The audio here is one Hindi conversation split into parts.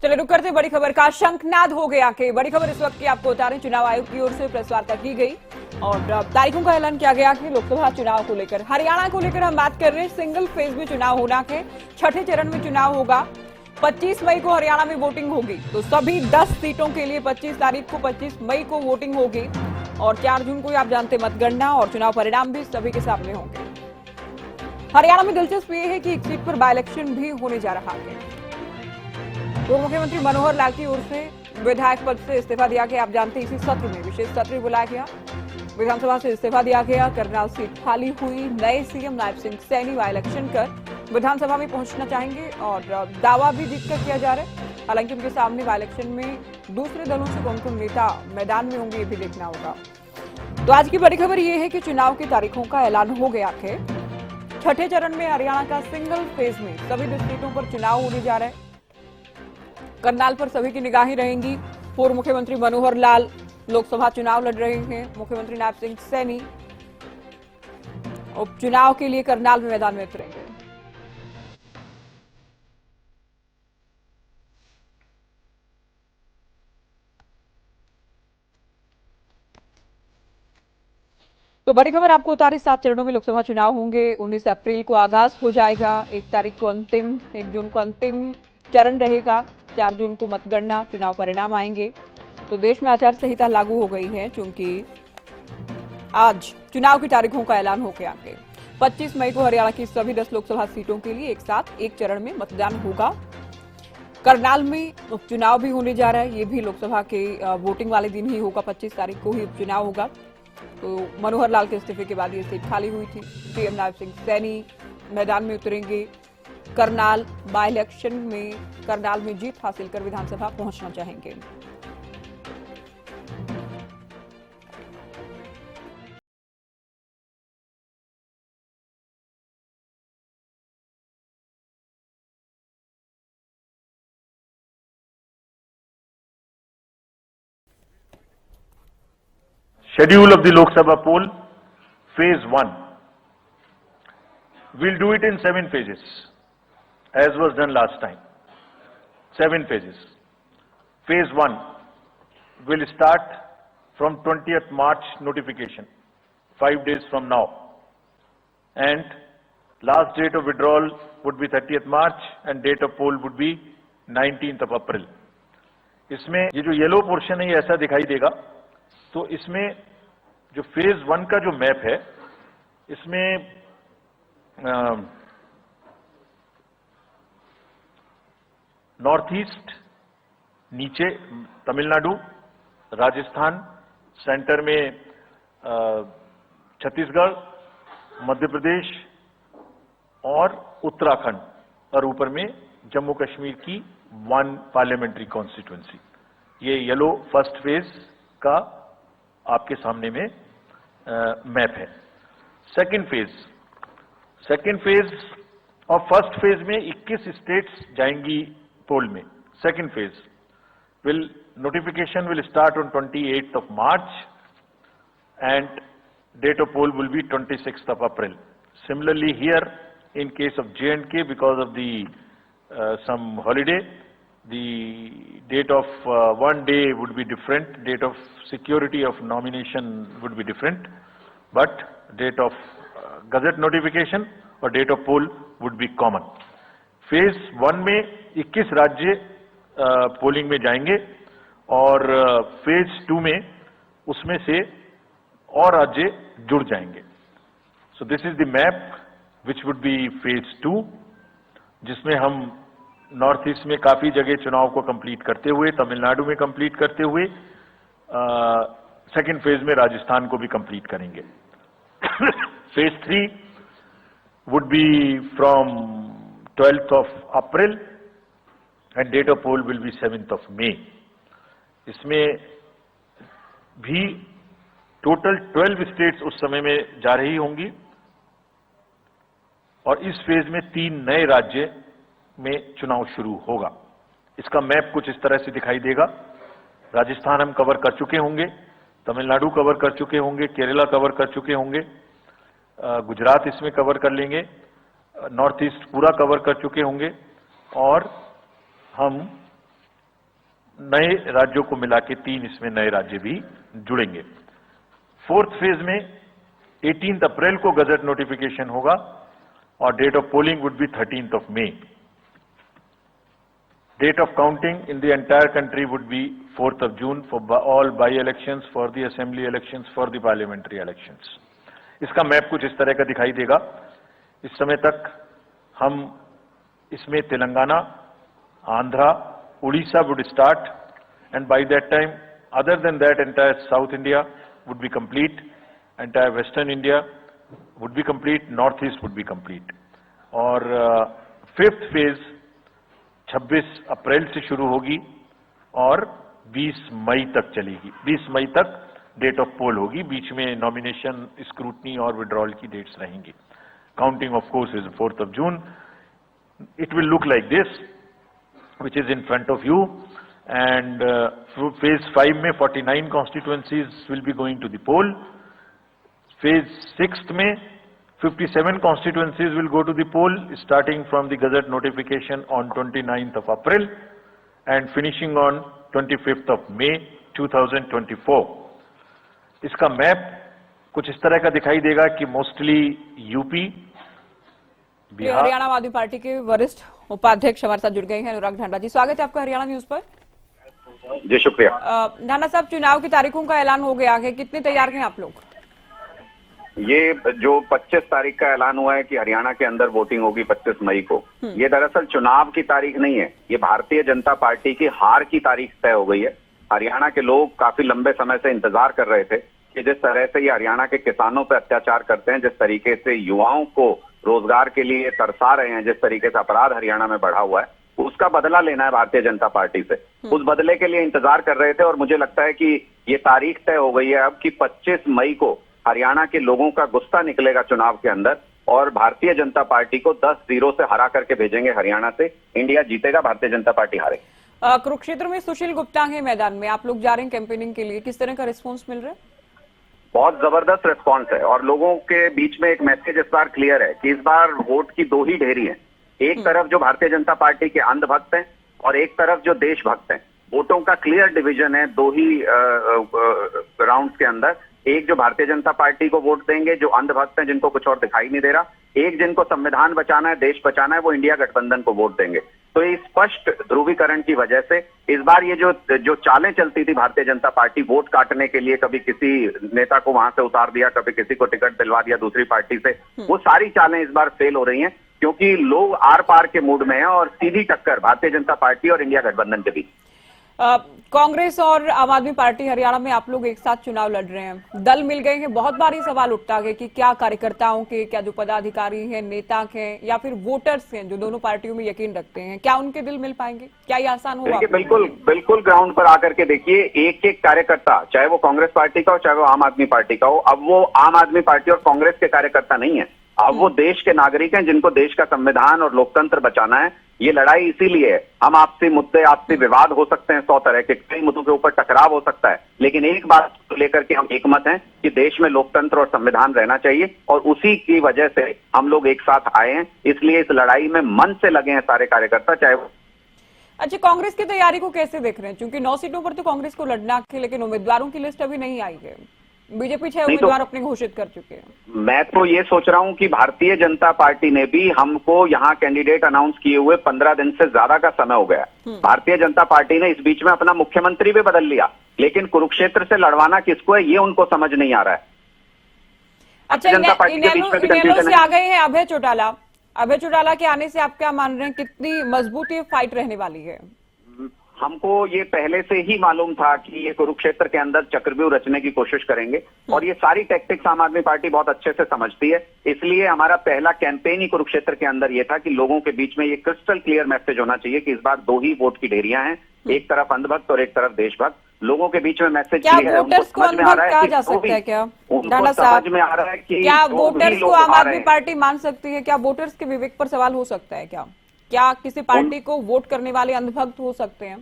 चलिए रुक करते बड़ी खबर का शंखनाद हो गया कि बड़ी खबर इस वक्त की आपको बता रहे चुनाव आयोग की ओर से प्रेस वार्ता की गई और तारीखों का ऐलान किया गया कि लोकसभा चुनाव को लेकर हरियाणा को लेकर हम बात कर रहे हैं। सिंगल फेज में चुनाव होना के छठे चरण में चुनाव होगा। 25 मई को हरियाणा में वोटिंग होगी, तो सभी 10 सीटों के लिए 25 तारीख को 25 मई को वोटिंग होगी और 4 जून को आप जानते मतगणना और चुनाव परिणाम भी सभी के सामने होंगे। हरियाणा में दिलचस्प ये है कि एक सीट पर बाय इलेक्शन भी होने जा रहा है। पूर्व मुख्यमंत्री मनोहर लाल की ओर से विधायक पद से इस्तीफा दिया गया। आप जानते हैं इसी सत्र में विशेष सत्र बुलाया गया, विधानसभा से इस्तीफा दिया गया। करनाल सीट खाली हुई, नए CM Nayab Singh Saini by election कर विधानसभा में पहुंचना चाहेंगे और दावा भी जीतकर किया जा रहा है। हालांकि उनके सामने बाय इलेक्शन में दूसरे दलों से कौन कौन नेता मैदान में होंगे ये भी देखना होगा। तो आज की बड़ी खबर ये है कि चुनाव की तारीखों का ऐलान हो गया है। छठे चरण में हरियाणा का सिंगल फेज में सभी 10 सीटों पर चुनाव होने जा रहा है। करनाल पर सभी की निगाहें रहेंगी। पूर्व मुख्यमंत्री मनोहर लाल लोकसभा चुनाव लड़ रहे हैं। मुख्यमंत्री नायब सिंह सैनी उपचुनाव के लिए करनाल में मैदान में उतरेंगे। तो बड़ी खबर आपको बता रही 7 चरणों में लोकसभा चुनाव होंगे। 19 अप्रैल को आगाज हो जाएगा, 1 तारीख को अंतिम, 1 जून को अंतिम चरण रहेगा, 4 जून को मतगणना चुनाव परिणाम आएंगे। तो देश में आचार संहिता लागू हो गई है क्योंकि आज चुनाव की तारीखों का ऐलान हो गया है। 25 मई को हरियाणा की सभी 10 लोकसभा सीटों के लिए एक साथ एक चरण में मतदान होगा। करनाल में उपचुनाव भी होने जा रहा है, ये भी लोकसभा के वोटिंग वाले दिन ही होगा। 25 तारीख को ही उपचुनाव होगा। तो मनोहर लाल के इस्तीफे के बाद ये सीट खाली हुई थी। सीएम नायब सिंह सैनी मैदान में उतरेंगे। करनाल बाय इलेक्शन में करनाल में जीत हासिल कर विधानसभा पहुंचना चाहेंगे। Schedule of the Lok Sabha poll, phase 1. We'll do it in 7 phases, as was done last time. 7 phases. Phase 1 will start from 20th March notification, 5 days from now. And last date of withdrawal would be 30th March and date of poll would be 19th of April. इसमें ये जो येलो पोर्शन है ये ऐसा दिखाई देगा। तो इसमें जो फेज 1 का जो मैप है इसमें नॉर्थ ईस्ट, नीचे तमिलनाडु, राजस्थान, सेंटर में छत्तीसगढ़, मध्य प्रदेश और उत्तराखंड और ऊपर में जम्मू कश्मीर की 1 पार्लियामेंट्री कॉन्स्टिट्यूएंसी। ये येलो फर्स्ट फेज का आपके सामने में मैप है। सेकंड फेज और फर्स्ट फेज में 21 स्टेट्स जाएंगी पोल में। Second phase notification will start on 28th of March and date of poll will be 26th of April. Similarly here in case of J&K, because of the some holiday, the date of one day would be different, date of security of nomination would be different, but date of gazette notification और date of poll would be common. Phase 1 में 21 राज्य पोलिंग में जाएंगे और फेज 2 में उसमें से और राज्य जुड़ जाएंगे। So this is the map which would be phase 2, जिसमें हम नॉर्थ ईस्ट में काफी जगह चुनाव को कंप्लीट करते हुए, तमिलनाडु में कंप्लीट करते हुए सेकेंड फेज में राजस्थान को भी कंप्लीट करेंगे। Phase 3 would be from 12th of April and date of poll will be 7th of May. इसमें भी टोटल 12 स्टेट्स उस समय में जा रही होंगी और इस फेज में 3 नए राज्य में चुनाव शुरू होगा। इसका मैप कुछ इस तरह से दिखाई देगा। राजस्थान हम कवर कर चुके होंगे, तमिलनाडु कवर कर चुके होंगे, केरला कवर कर चुके होंगे, गुजरात इसमें कवर कर लेंगे, नॉर्थ ईस्ट पूरा कवर कर चुके होंगे और हम नए राज्यों को मिला के 3 इसमें नए राज्य भी जुड़ेंगे। फोर्थ फेज में 18 अप्रैल को गजट नोटिफिकेशन होगा और date of polling would be 13 May. Date of counting in the entire country would be 4th of June for all by-elections, for the assembly elections, for the parliamentary elections. इसका मैप कुछ इस तरह का दिखाई देगा। इस समय तक हम इसमें Telangana, Andhra, Orissa would start, and by that time, other than that, entire South India would be complete, entire Western India would be complete, Northeast would be complete. और फिफ्थ फेज 26 अप्रैल से शुरू होगी और 20 मई तक चलेगी। 20 मई तक डेट ऑफ पोल होगी, बीच में नॉमिनेशन, स्क्रूटनी और विड्रॉल की डेट्स रहेंगी। Counting of course is 4th of June. It will look like this, which is in front of you, and phase 5 में 49 constituencies will be going to the poll. Phase 6 में 57 constituencies will go to the poll, starting from the Gazette notification on 29th of April and finishing on 25th of May 2024. इसका मैप कुछ इस तरह का दिखाई देगा कि मोस्टली यूपी, बिहार। हरियाणा आम आदमी पार्टी के वरिष्ठ उपाध्यक्ष हमारे साथ जुड़ गए हैं अनुराग ढांडा जी। स्वागत है आपका हरियाणा न्यूज पर। जी शुक्रिया। ढांडा साहब, चुनाव की तारीखों का ऐलान हो गया है, कितने तैयार हैं आप लोग? ये जो 25 तारीख का ऐलान हुआ है कि हरियाणा के अंदर वोटिंग होगी 25 मई को, ये दरअसल चुनाव की तारीख नहीं है, ये भारतीय जनता पार्टी की हार की तारीख तय हो गई है। हरियाणा के लोग काफी लंबे समय से इंतजार कर रहे थे कि जिस तरह से ये हरियाणा के किसानों पर अत्याचार करते हैं, जिस तरीके से युवाओं को रोजगार के लिए तरसा रहे हैं, जिस तरीके से अपराध हरियाणा में बढ़ा हुआ है, उसका बदला लेना है भारतीय जनता पार्टी से। उस बदले के लिए इंतजार कर रहे थे और मुझे लगता है कि ये तारीख तय हो गई है अब कि 25 मई को हरियाणा के लोगों का गुस्सा निकलेगा चुनाव के अंदर और भारतीय जनता पार्टी को 10-0 से हरा करके भेजेंगे हरियाणा से। इंडिया जीतेगा, भारतीय जनता पार्टी हारेगी। कुरुक्षेत्र में सुशील गुप्ता है मैदान में, आप लोग जा रहे हैं कैंपेनिंग के लिए, किस तरह का रिस्पॉन्स मिल रहा है? बहुत जबरदस्त रिस्पॉन्स है और लोगों के बीच में एक मैसेज इस बार क्लियर है कि इस बार वोट की दो ही ढेरी है। एक तरफ जो भारतीय जनता पार्टी के अंधभक्त हैं और एक तरफ जो देशभक्त हैं। वोटों का क्लियर डिवीजन है दो ही राउंड्स के अंदर। एक जो भारतीय जनता पार्टी को वोट देंगे, जो अंधभक्त हैं जिनको कुछ और दिखाई नहीं दे रहा, एक जिनको संविधान बचाना है, देश बचाना है, वो इंडिया गठबंधन को वोट देंगे। तो इस स्पष्ट ध्रुवीकरण की वजह से इस बार ये जो चालें चलती थी भारतीय जनता पार्टी वोट काटने के लिए, कभी किसी नेता को वहां से उतार दिया, कभी किसी को टिकट दिलवा दिया दूसरी पार्टी से, वो सारी चालें इस बार फेल हो रही हैं क्योंकि लोग आर पार के मूड में हैं और सीधी टक्कर भारतीय जनता पार्टी और इंडिया गठबंधन के बीच। कांग्रेस और आम आदमी पार्टी हरियाणा में आप लोग एक साथ चुनाव लड़ रहे हैं, दल मिल गए हैं। बहुत बार ये सवाल उठता है कि क्या कार्यकर्ताओं के, क्या जो पदाधिकारी हैं, नेता हैं या फिर वोटर्स हैं जो दोनों पार्टियों में यकीन रखते हैं, क्या उनके दिल मिल पाएंगे? क्या ये आसान होगा? बिल्कुल ग्राउंड पर आकर के देखिए, एक एक कार्यकर्ता, चाहे वो कांग्रेस पार्टी का हो चाहे वो आम आदमी पार्टी का हो, अब वो आम आदमी पार्टी और कांग्रेस के कार्यकर्ता नहीं है, अब वो देश के नागरिक हैं जिनको देश का संविधान और लोकतंत्र बचाना है। ये लड़ाई इसीलिए है। हम आपसी मुद्दे, आपसी विवाद हो सकते हैं 100 तरह के, कई मुद्दों के ऊपर टकराव हो सकता है, लेकिन एक बात को लेकर के हम एकमत हैं कि देश में लोकतंत्र और संविधान रहना चाहिए और उसी की वजह से हम लोग एक साथ आए हैं। इसलिए इस लड़ाई में मन से लगे हैं सारे कार्यकर्ता, चाहे वो। अच्छा, कांग्रेस की तैयारी को कैसे देख रहे हैं? क्योंकि 9 सीटों पर तो कांग्रेस को लड़ना है, लेकिन उम्मीदवारों की लिस्ट अभी नहीं आई है। बीजेपी 6 उम्मीदवार अपने घोषित कर चुके हैं। मैं तो ये सोच रहा हूं कि भारतीय जनता पार्टी ने भी हमको यहाँ कैंडिडेट अनाउंस किए हुए 15 दिन से ज्यादा का समय हो गया। भारतीय जनता पार्टी ने इस बीच में अपना मुख्यमंत्री भी बदल लिया, लेकिन कुरुक्षेत्र से लड़वाना किसको है ये उनको समझ नहीं आ रहा है। अच्छा, इनेलो से आ गए हैं अभय चौटाला। अभय चौटाला के आने से आप क्या मान रहे हैं, कितनी मजबूत ये फाइट रहने वाली है? हमको ये पहले से ही मालूम था कि ये कुरुक्षेत्र के अंदर चक्रव्यूह रचने की कोशिश करेंगे और ये सारी टैक्टिक्स आम आदमी पार्टी बहुत अच्छे से समझती है। इसलिए हमारा पहला कैंपेन ही कुरुक्षेत्र के अंदर ये था कि लोगों के बीच में ये क्रिस्टल क्लियर मैसेज होना चाहिए कि इस बार दो ही वोट की ढेरियां हैं, एक तरफ अंधभक्त और एक तरफ देशभक्त। लोगों के बीच में मैसेज क्लियर है, उनको समझ में आ रहा है कि समझ में आ रहा है कि क्या वोटर्स को आम आदमी पार्टी मान सकती है? क्या वोटर्स के विवेक पर सवाल हो सकता है? क्या किसी पार्टी को वोट करने वाले अंधभक्त हो सकते हैं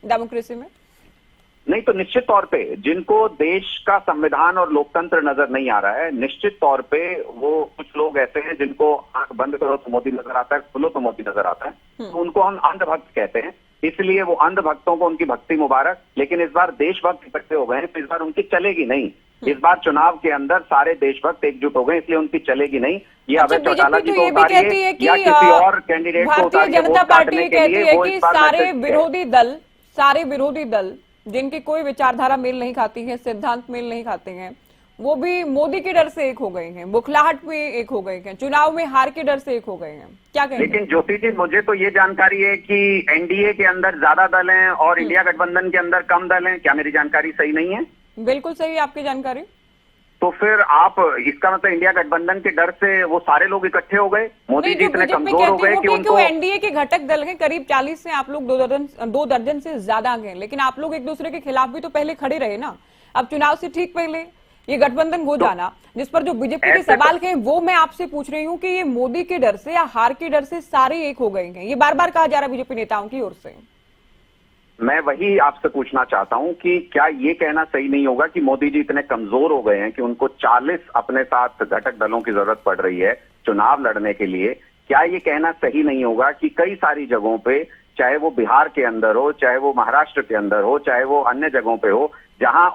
डेमोक्रेसी में? नहीं, तो निश्चित तौर पे जिनको देश का संविधान और लोकतंत्र नजर नहीं आ रहा है, निश्चित तौर पे वो कुछ लोग ऐसे हैं जिनको आंख बंद करो तो मोदी नजर आता है, खुलो तो मोदी नजर आता है, तो उनको हम अंधभक्त कहते हैं। इसलिए वो अंध भक्तों को उनकी भक्ति मुबारक। लेकिन इस बार देशभक्त इकट्ठे हो गए हैं, तो इस बार उनकी चलेगी नहीं। इस बार चुनाव के अंदर सारे देशभक्त एकजुट हो गए, इसलिए उनकी चलेगी नहीं। ये अच्छा, अभय चौटाला बीजेपी जी तो को ये भी कहती है उतारिए कि या किसी और कैंडिडेट को भारतीय उतारिए जनता वोट पार्टी काटने ये के कहती लिए, है वो कि इस बार सारे मैसेज है। विरोधी दल जिनकी कोई विचारधारा मेल नहीं खाती है, सिद्धांत मेल नहीं खाते हैं, वो भी मोदी के डर से एक हो गए हैं, बुखलाहट में एक हो गए हैं, चुनाव में हार के डर से एक हो गए हैं। क्या कहेंगे? लेकिन ज्योति जी, मुझे तो ये जानकारी है कि एनडीए के अंदर ज्यादा दल हैं और इंडिया गठबंधन के अंदर कम दल हैं। क्या मेरी जानकारी सही नहीं है? बिल्कुल सही है आपकी जानकारी। तो फिर आप इसका मतलब इंडिया गठबंधन के डर से वो सारे लोग इकट्ठे हो गए, मोदी नहीं, जी जो इतने बीजेपी कमजोर हो कहती है गए कि वो उनको। एनडीए के घटक दल हैं, करीब 40 से आप लोग 2 दर्जन से ज्यादा हैं, लेकिन आप लोग एक दूसरे के खिलाफ भी तो पहले खड़े रहे ना। अब चुनाव से ठीक पहले ये गठबंधन हो जाना, जिस पर जो बीजेपी के सवाल हैं वो मैं आपसे पूछ रही हूँ कि ये मोदी के डर से या हार के डर से सारे एक हो गए हैं, ये बार बार कहा जा रहा है बीजेपी नेताओं की ओर से। मैं वही आपसे पूछना चाहता हूं कि क्या ये कहना सही नहीं होगा कि मोदी जी इतने कमजोर हो गए हैं कि उनको 40 अपने साथ घटक दलों की जरूरत पड़ रही है चुनाव लड़ने के लिए? क्या ये कहना सही नहीं होगा कि कई सारी जगहों पे, चाहे वो बिहार के अंदर हो, चाहे वो महाराष्ट्र के अंदर हो, चाहे वो अन्य जगहों पे हो, जहां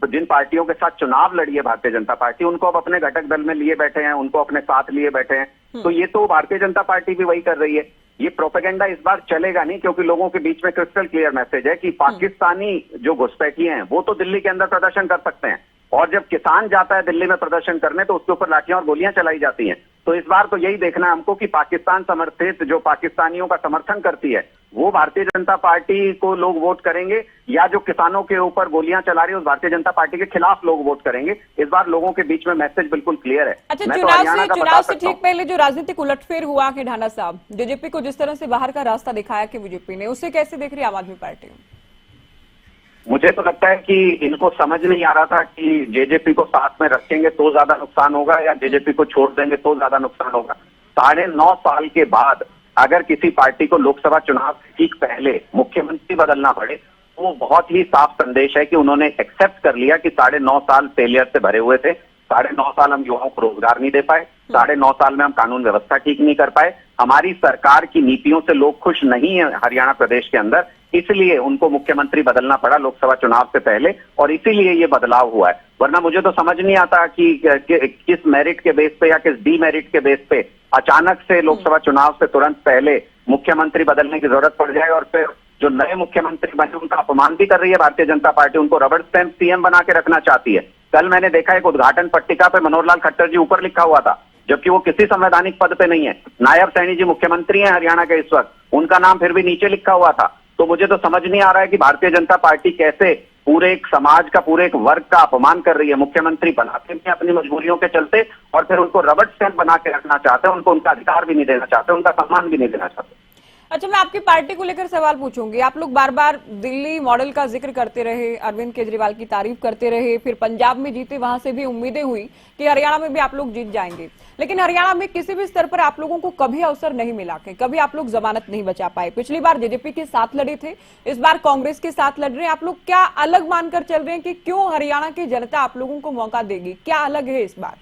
जिन पार्टियों के साथ चुनाव लड़ी है भारतीय जनता पार्टी, उनको अब अपने घटक दल में लिए बैठे हैं, उनको अपने साथ लिए बैठे हैं। तो ये तो भारतीय जनता पार्टी भी वही कर रही है। ये प्रोपेगेंडा इस बार चलेगा नहीं, क्योंकि लोगों के बीच में क्रिस्टल क्लियर मैसेज है कि पाकिस्तानी जो घुसपैठिए हैं वो तो दिल्ली के अंदर प्रदर्शन कर सकते हैं, और जब किसान जाता है दिल्ली में प्रदर्शन करने तो उसके ऊपर लाठियां और गोलियां चलाई जाती हैं। तो इस बार तो यही देखना है हमको कि पाकिस्तान समर्थित जो पाकिस्तानियों का समर्थन करती है वो भारतीय जनता पार्टी को लोग वोट करेंगे, या जो किसानों के ऊपर गोलियां चला रही है उस भारतीय जनता पार्टी के खिलाफ लोग वोट करेंगे। इस बार लोगों के बीच में मैसेज बिल्कुल क्लियर है। अच्छा, मैं तो हरियाणा का बता चुनाव से सकता हूं। ठीक पहले जो राजनीतिक उलटफेर हुआ कि ढाना साहब, जेजेपी को जिस तरह से बाहर का रास्ता दिखाया कि बीजेपी ने, उसे कैसे देख रही है आम आदमी पार्टी? मुझे तो लगता है कि इनको समझ नहीं आ रहा था कि जेजेपी को साथ में रखेंगे तो ज्यादा नुकसान होगा या जेजेपी को छोड़ देंगे तो ज्यादा नुकसान होगा। 9.5 साल के बाद अगर किसी पार्टी को लोकसभा चुनाव से ठीक पहले मुख्यमंत्री बदलना पड़े तो वो बहुत ही साफ संदेश है कि उन्होंने एक्सेप्ट कर लिया कि 9.5 साल फेलियर से भरे हुए थे। 9.5 साल हम युवाओं को रोजगार नहीं दे पाए, 9.5 साल में हम कानून व्यवस्था ठीक नहीं कर पाए, हमारी सरकार की नीतियों से लोग खुश नहीं है हरियाणा प्रदेश के अंदर, इसलिए उनको मुख्यमंत्री बदलना पड़ा लोकसभा चुनाव से पहले, और इसीलिए ये बदलाव हुआ है। वरना मुझे तो समझ नहीं आता कि किस मेरिट के बेस पे या किस डीमेरिट के बेस पे अचानक से लोकसभा चुनाव से तुरंत पहले मुख्यमंत्री बदलने की जरूरत पड़ जाए, और फिर जो नए मुख्यमंत्री बने उनका अपमान भी कर रही है भारतीय जनता पार्टी, उनको रबड़ स्टैंप सीएम बना के रखना चाहती है। कल मैंने देखा एक उद्घाटन पट्टिका पे मनोहर लाल खट्टर जी ऊपर लिखा हुआ था, जबकि वो किसी संवैधानिक पद पे नहीं है। नायब सैनी जी मुख्यमंत्री हैं हरियाणा के इस वक्त, उनका नाम फिर भी नीचे लिखा हुआ था। तो मुझे तो समझ नहीं आ रहा है कि भारतीय जनता पार्टी कैसे पूरे एक समाज का, पूरे एक वर्ग का अपमान कर रही है। मुख्यमंत्री बनाते हैं अपनी मजबूरियों के चलते, और फिर उनको रबड़ स्टैंप बना के रखना चाहते हैं, उनको उनका अधिकार भी नहीं देना चाहते, उनका सम्मान भी नहीं देना चाहते। अच्छा, मैं आपकी पार्टी को लेकर सवाल पूछूंगी। आप लोग बार बार दिल्ली मॉडल का जिक्र करते रहे, अरविंद केजरीवाल की तारीफ करते रहे, फिर पंजाब में जीते, वहां से भी उम्मीदें हुई कि हरियाणा में भी आप लोग जीत जाएंगे, लेकिन हरियाणा में किसी भी स्तर पर आप लोगों को कभी अवसर नहीं मिला, कभी आप लोग जमानत नहीं बचा पाए। पिछली बार जेजेपी के साथ लड़े थे, इस बार कांग्रेस के साथ लड़ रहे हैं। आप लोग क्या अलग मानकर चल रहे हैं कि क्यों हरियाणा की जनता आप लोगों को मौका देगी? क्या अलग है इस बार?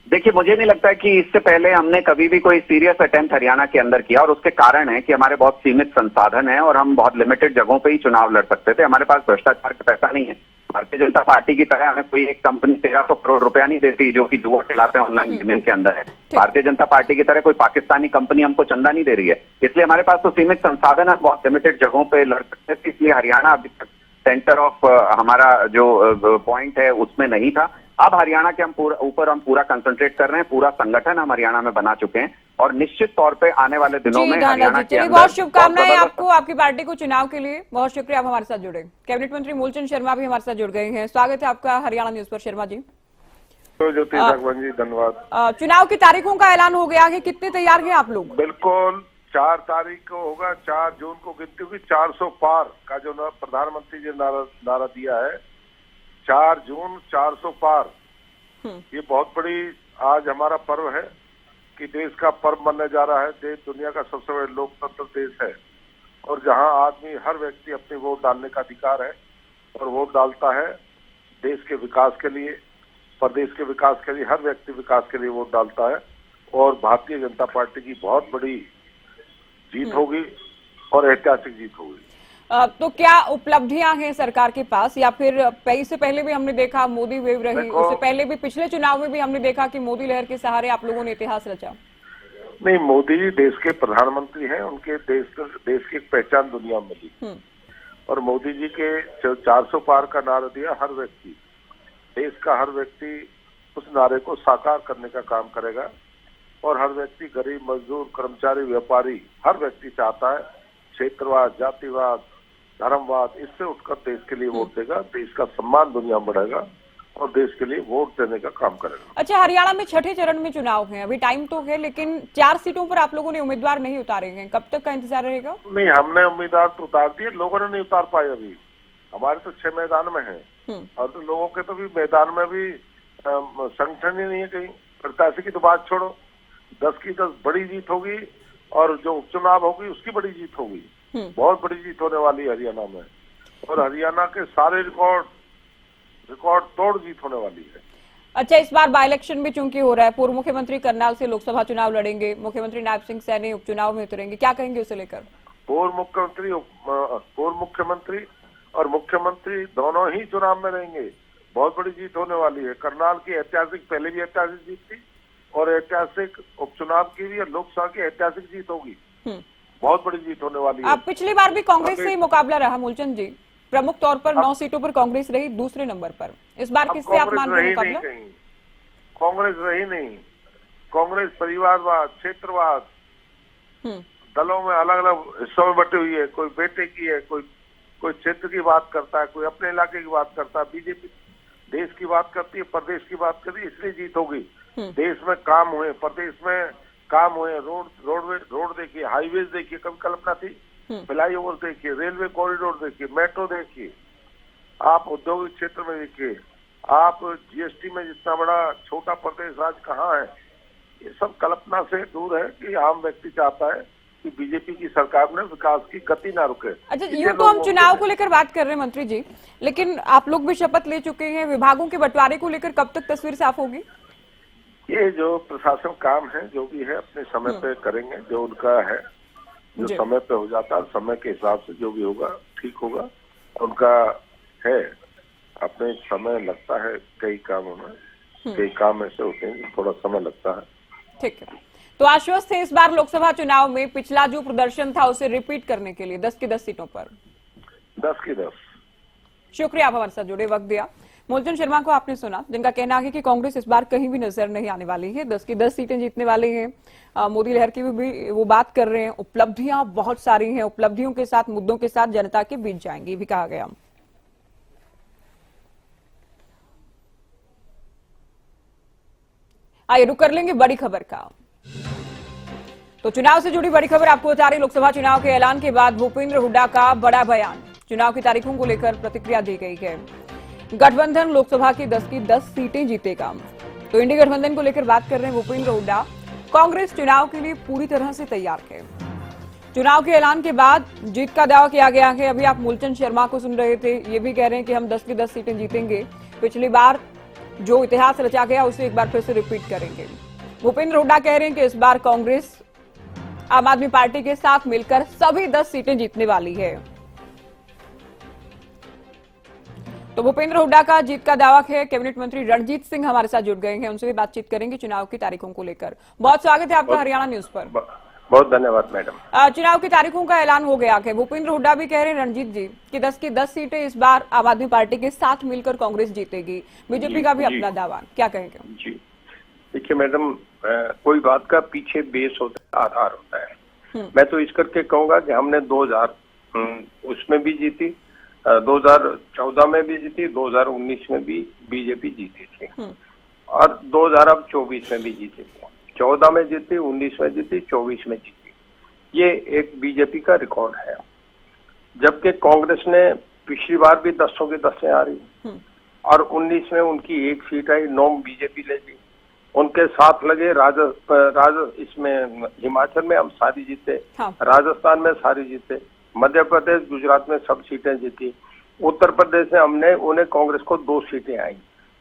देखिए, मुझे नहीं लगता कि इससे पहले हमने कभी भी कोई सीरियस अटेम्प्ट हरियाणा के अंदर किया, और उसके कारण है कि हमारे बहुत सीमित संसाधन है और हम बहुत लिमिटेड जगहों पे ही चुनाव लड़ सकते थे। हमारे पास भ्रष्टाचार का पैसा नहीं है। भारतीय जनता पार्टी की तरह हमें कोई एक कंपनी 1300 करोड़ रुपया नहीं देती जो कि जुआ खिलाते हैं ऑनलाइन गेमिंग के अंदर है। भारतीय जनता पार्टी की तरह कोई पाकिस्तानी कंपनी हमको चंदा नहीं दे रही है, इसलिए हमारे पास तो सीमित संसाधन है, बहुत लिमिटेड जगहों पे लड़ सकते थे। इसलिए हरियाणा अभी तक सेंटर ऑफ हमारा जो पॉइंट है उसमें नहीं था। अब हरियाणा के हम पूरा कंसंट्रेट कर रहे हैं, पूरा संगठन हम हरियाणा में बना चुके हैं, और निश्चित तौर पे आने वाले दिनों में हरियाणा के अंदर बहुत शुभकामनाएं आपको, आपकी पार्टी को चुनाव के लिए। बहुत शुक्रिया आप हमारे साथ जुड़े। कैबिनेट मंत्री मूलचंद शर्मा भी हमारे साथ जुड़ गए हैं। स्वागत है आपका हरियाणा न्यूज पर शर्मा जी। तो ज्योति भगवान जी धन्यवाद। चुनाव की तारीखों का ऐलान हो गया है, कितने तैयार हैं आप लोग? बिल्कुल 4 तारीख को होगा, 4 जून को गिनती होगी। 400 पार का जो प्रधानमंत्री जी नारा दिया है, 4 जून 400 पार, ये बहुत बड़ी आज हमारा पर्व है कि देश का पर्व बनने जा रहा है। देश दुनिया का सबसे बड़ा लोकतंत्र देश है, और जहां आदमी हर व्यक्ति अपनी वोट डालने का अधिकार है, और वोट डालता है देश के विकास के लिए, प्रदेश के विकास के लिए, हर व्यक्ति विकास के लिए वोट डालता है। और भारतीय जनता पार्टी की बहुत बड़ी जीत होगी, और ऐतिहासिक जीत होगी। तो क्या उपलब्धियां हैं सरकार के पास, या फिर इससे पहले भी हमने देखा मोदी वेव रही, देखो, उससे पहले भी पिछले चुनाव में भी हमने देखा कि मोदी लहर के सहारे आप लोगों ने इतिहास रचा? नहीं, मोदी जी देश के प्रधानमंत्री हैं, उनके देश की एक पहचान दुनिया में मिली, और मोदी जी के 400 पार का नारा दिया, हर व्यक्ति, देश का हर व्यक्ति उस नारे को साकार करने का काम करेगा, और हर व्यक्ति, गरीब, मजदूर, कर्मचारी, व्यापारी, हर व्यक्ति चाहता है क्षेत्रवाद, जातिवाद, धर्मवाद, इससे उठकर देश के लिए वोट देगा, देश का सम्मान दुनिया में बढ़ेगा और देश के लिए वोट देने का काम करेगा। अच्छा, हरियाणा में छठे चरण में चुनाव है, अभी टाइम तो है, लेकिन 4 सीटों पर आप लोगों ने उम्मीदवार नहीं उतारे हैं, कब तक का इंतजार रहेगा? नहीं, हमने उम्मीदवार तो उतार दिए, लोगों ने नहीं उतार पाए अभी। हमारे तो 6 मैदान में हैं, और तो लोगों के तो भी मैदान में भी संगठन ही नहीं है कहीं। प्रत्याशी की तो बात छोड़ो, 10 की 10 बड़ी जीत होगी, और जो उपचुनाव होगी उसकी बड़ी जीत होगी, बहुत बड़ी जीत होने वाली है हरियाणा में, और हरियाणा के सारे रिकॉर्ड तोड़ जीत होने वाली है। अच्छा, इस बार बाई इलेक्शन भी चूंकि हो रहा है, पूर्व मुख्यमंत्री करनाल से लोकसभा चुनाव लड़ेंगे, मुख्यमंत्री नायब सिंह सैनी उपचुनाव में उतरेंगे, क्या कहेंगे उसे लेकर? पूर्व मुख्यमंत्री और मुख्यमंत्री दोनों ही चुनाव में रहेंगे, बहुत बड़ी जीत होने वाली है। करनाल की ऐतिहासिक, पहले भी ऐतिहासिक जीत थी, और ऐतिहासिक उपचुनाव की भी, लोकसभा की ऐतिहासिक जीत होगी, बहुत बड़ी जीत होने वाली है। अब पिछली बार भी कांग्रेस से ही मुकाबला रहा मूलचंद जी, प्रमुख तौर पर 9 सीटों पर कांग्रेस रही दूसरे नंबर पर, इस बार किससे आप मान रहे हैं मुकाबला? कांग्रेस रही नहीं, कांग्रेस परिवारवाद, क्षेत्रवाद, दलों में अलग अलग हिस्सों में बटी हुई है, कोई बेटे की है, कोई क्षेत्र की बात करता है, कोई अपने इलाके की बात करता है, बीजेपी देश की बात करती है, प्रदेश की बात करती है, इसलिए जीत होगी। देश में काम हुए, प्रदेश में काम हुए, रोड देखिए, हाईवेज देखिए, कभी कल्पना थी? फ्लाई ओवर देखिए, रेलवे कॉरिडोर देखिए, मेट्रो देखिए, आप औद्योगिक क्षेत्र में देखिए, आप जीएसटी में जितना बड़ा छोटा प्रदेश आज कहाँ है, ये सब कल्पना से दूर है कि आम व्यक्ति चाहता है कि बीजेपी की सरकार में विकास की गति ना रुके। अच्छा, यूँ तो हम चुनाव को लेकर बात कर रहे हैं मंत्री जी, लेकिन आप लोग भी शपथ ले चुके हैं, विभागों के बंटवारे को लेकर कब तक तस्वीर साफ होगी? ये जो प्रशासन काम है, जो भी है अपने समय पे करेंगे, जो उनका है, जो समय पे हो जाता है, समय के हिसाब से जो भी होगा ठीक होगा। उनका है, अपने समय लगता है कई कामों में, कई काम ऐसे होते हैं थोड़ा समय लगता है। ठीक है, तो आश्वस्त है इस बार लोकसभा चुनाव में पिछला जो प्रदर्शन था उसे रिपीट करने के लिए 10 की 10 सीटों पर? 10 की 10। शुक्रिया, आप हमारे साथ जुड़े, वक्त दिया। मूलचंद शर्मा को आपने सुना, जिनका कहना है कि कांग्रेस इस बार कहीं भी नजर नहीं आने वाली है, 10 की 10 सीटें जीतने वाली हैं। मोदी लहर की भी वो बात कर रहे हैं, उपलब्धियां बहुत सारी हैं, उपलब्धियों के साथ, मुद्दों के साथ जनता के बीच जाएंगी, भी कहा गया। आइए रुक कर लेंगे बड़ी खबर का। तो चुनाव से जुड़ी बड़ी खबर आपको बता रही, लोकसभा चुनाव के ऐलान के बाद भूपेंद्र हुड्डा का बड़ा बयान, चुनाव की तारीखों को लेकर प्रतिक्रिया दी गई है। गठबंधन लोकसभा की 10 की 10 सीटें जीतेगा, तो इंडी गठबंधन को लेकर बात कर रहे हैं भूपेंद्र हुड्डा। कांग्रेस चुनाव के लिए पूरी तरह से तैयार है। चुनाव के ऐलान के बाद जीत का दावा किया गया है। अभी आप मूलचंद शर्मा को सुन रहे थे, ये भी कह रहे हैं कि हम 10 की 10 सीटें जीतेंगे, पिछली बार जो इतिहास रचा गया उसे एक बार फिर से रिपीट करेंगे। भूपेंद्र हुड्डा कह रहे हैं कि इस बार कांग्रेस आम आदमी पार्टी के साथ मिलकर सभी 10 सीटें जीतने वाली है। तो भूपेंद्र हुड्डा का जीत का दावा है। कैबिनेट मंत्री रणजीत सिंह हमारे साथ जुड़ गए हैं, उनसे भी बातचीत करेंगे चुनाव की तारीखों को लेकर। बहुत स्वागत है आपका हरियाणा न्यूज पर। बहुत धन्यवाद मैडम। चुनाव की तारीखों का ऐलान हो गया है। भूपेंद्र हुड्डा भी कह रहे हैं रणजीत जी कि 10 की 10 सीटें इस बार आम आदमी पार्टी के साथ मिलकर कांग्रेस जीतेगी, बीजेपी का भी अपना दावा, क्या कहेंगे? जी देखिए मैडम, कोई बात का पीछे बेस होता है, आधार होता है। मैं तो इस करके कहूंगा कि हमने 2000 उसमें भी जीती, 2014 में भी जीती, 2019 में भी बीजेपी जीती थी, और 2024 में भी जीती थी। 14 में जीती, 19 में जीती, 24 में जीती। ये एक बीजेपी का रिकॉर्ड है। जबकि कांग्रेस ने पिछली बार भी 10 की 10 आ रही, और 19 में उनकी एक सीट आई, 9 बीजेपी ले ली। उनके साथ लगे इसमें हिमाचल में हम सारी जीते, राजस्थान में सारी जीते, मध्य प्रदेश, गुजरात में सब सीटें जीती। उत्तर प्रदेश में हमने उन्हें कांग्रेस को 2 सीटें आई।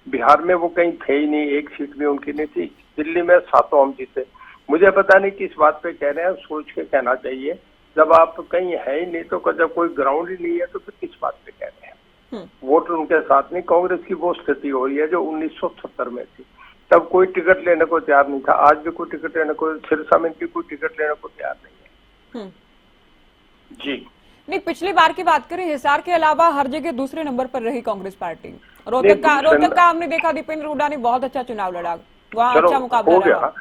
बिहार में वो कहीं थे ही नहीं, एक सीट भी उनकी नहीं थी। दिल्ली में 7 हम जीते। मुझे पता नहीं किस बात पे कह रहे हैं, सोच के कहना चाहिए जब आप कहीं है ही नहीं तो जब कोई ग्राउंड ही नहीं है तो फिर किस बात पे कह रहे हैं। वोट उनके साथ नहीं। कांग्रेस की वो स्थिति हो रही है जो 1970 में थी, तब कोई टिकट लेने को तैयार नहीं था। आज भी कोई टिकट लेने को, सिरसा में भी कोई टिकट लेने को तैयार नहीं है। जी नहीं, पिछली बार की बात करें, हिसार के अलावा हर जगह दूसरे नंबर पर रही कांग्रेस पार्टी। रोहतक का हमने देखा, दीपेंद्र हुड्डा ने बहुत अच्छा चुनाव लड़ा, वहाँ अच्छा मुकाबला रहा।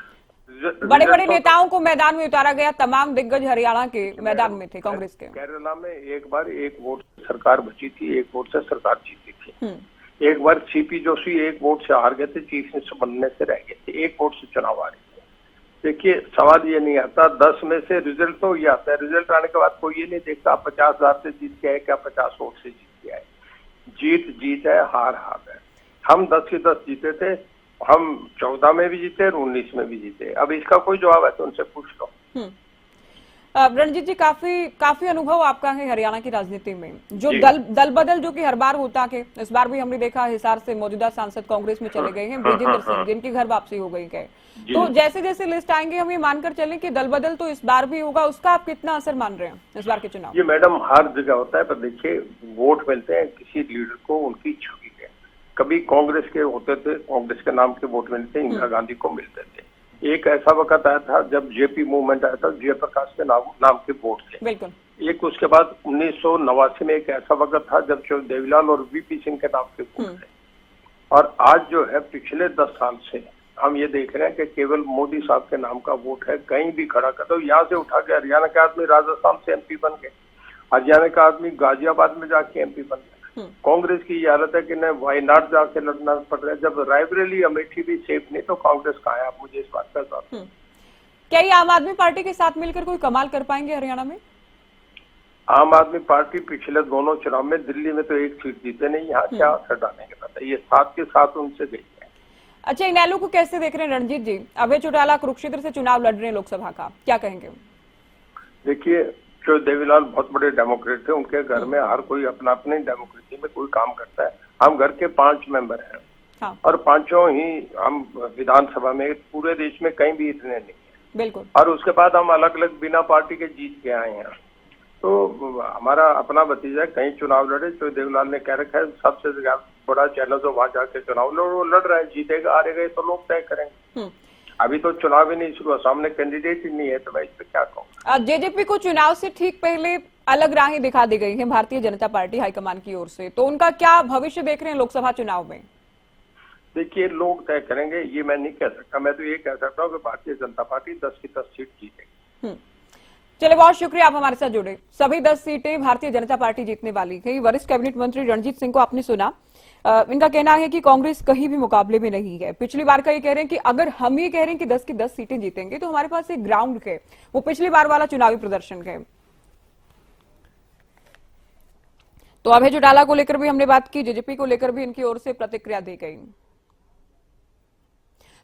बड़े बड़े नेताओं को मैदान में उतारा गया, तमाम दिग्गज हरियाणा के मैदान में थे कांग्रेस के। केरला में एक बार एक वोट से सरकार बची थी, एक वोट से सरकार जीती थी। एक बार सीपी जोशी एक वोट से हार गए थे, चीफ मिनिस्टर बनने से रह गए थे, एक वोट से चुनाव आ रहे थे। देखिए सवाल ये नहीं आता, 10 में से रिजल्ट तो ये आता है, रिजल्ट आने के बाद कोई ये नहीं देखता 50,000 से जीत के आए क्या 50 वोट से जीत के आए। जीत जीत है, हार हार है। हम 10 के 10 जीते थे, हम 14 में भी जीते और 19 में भी जीते। अब इसका कोई जवाब है तो उनसे पूछ लो। रणजीत जी, काफी अनुभव आपका है हरियाणा की राजनीति में। जो दल बदल जो कि हर बार होता है, इस बार भी हमने देखा हिसार से मौजूदा सांसद कांग्रेस में चले गए हैं ब्रिजेंद्र सिंह, जिनकी घर वापसी हो गई है। तो जैसे जैसे लिस्ट आएंगे हम ये मानकर चलें कि दल बदल तो इस बार भी होगा, उसका आप कितना असर मान रहे हैं इस बार के चुनाव? ये मैडम हर जगह होता है, पर देखिए वोट मिलते हैं किसी लीडर को उनकी इच्छा की है। कभी कांग्रेस के होते थे, कांग्रेस के नाम के वोट मिलते, इंदिरा गांधी को मिलते थे। एक ऐसा वक्त आया था जब जेपी मूवमेंट आया था, जयप्रकाश के नाम के वोट थे। बिल्कुल। एक उसके बाद 1989 में एक ऐसा वक्त था जब देवीलाल और वीपी सिंह के नाम के वोट थे। और आज जो है पिछले 10 साल से हम ये देख रहे हैं कि केवल मोदी साहब के नाम का वोट है। कहीं भी खड़ा कर दो, यहाँ से उठा के हरियाणा के आदमी राजस्थान से एमपी बन गए, हरियाणा का आदमी गाजियाबाद में जाके एमपी बन गया। कांग्रेस की ये हालत है कि न वायनाड जाके लड़ना पड़ रहा है। जब रायबरेली अमेठी भी सेफ नहीं तो कांग्रेस कहाँ है? आप मुझे इस बात का जवाब। क्या ये आम आदमी पार्टी के साथ मिलकर कोई कमाल कर पाएंगे हरियाणा में? आम आदमी पार्टी पिछले दोनों चुनाव में दिल्ली में तो एक सीट जीते नहीं, यहाँ क्या असर डालेंगे पता? ये साथ के साथ उनसे गई है। अच्छा, इनेलो को कैसे देख रहे हैं रणजीत जी? अभय चौटाला कुरुक्षेत्र से चुनाव लड़ रहे हैं लोकसभा का, क्या कहेंगे? देखिए, जो देवीलाल बहुत बड़े डेमोक्रेट थे, उनके घर में हर कोई अपना अपने डेमोक्रेसी में कोई काम करता है। हम घर के 5 मेंबर हैं। हाँ। और पांचों ही हम विधानसभा में पूरे देश में कहीं भी इतने नहीं है। बिल्कुल। और उसके बाद हम अलग अलग बिना पार्टी के जीत के आए हैं। तो हमारा अपना भतीजा कहीं चुनाव लड़े, तो देवीलाल ने कह रखा है सबसे बड़ा चैनल तो वहां जाके चुनाव लड़ रहा है, जीतेगा हारेगा तो लोग तय करेंगे। अभी तो चुनाव ही नहीं शुरू हुआ, सामने कैंडिडेट ही नहीं है, तो मैं इस पे क्या कहूँ। जेजेपी को चुनाव से ठीक पहले अलग राहें दिखा दी गई है भारतीय जनता पार्टी हाईकमान की ओर से, तो उनका क्या भविष्य देख रहे हैं लोकसभा चुनाव में? देखिए, लोग तय करेंगे, ये मैं नहीं कह सकता। मैं तो ये कह सकता हूँ कि भारतीय जनता पार्टी 10 की 10 सीट जीतेगी। चलिए, बहुत शुक्रिया आप हमारे साथ जुड़े। सभी 10 सीटें भारतीय जनता पार्टी जीतने वाली है। वरिष्ठ कैबिनेट मंत्री रणजीत सिंह को आपने सुना, इनका कहना है कि कांग्रेस कहीं भी मुकाबले में नहीं है। पिछली बार का ये कह रहे हैं कि अगर हम ये कह रहे हैं कि 10 की 10 सीटें जीतेंगे तो हमारे पास एक ग्राउंड है, वो पिछली बार वाला चुनावी प्रदर्शन है। तो अभय चौटाला को लेकर भी हमने बात की, जेजेपी को लेकर भी इनकी ओर से प्रतिक्रिया दी गई।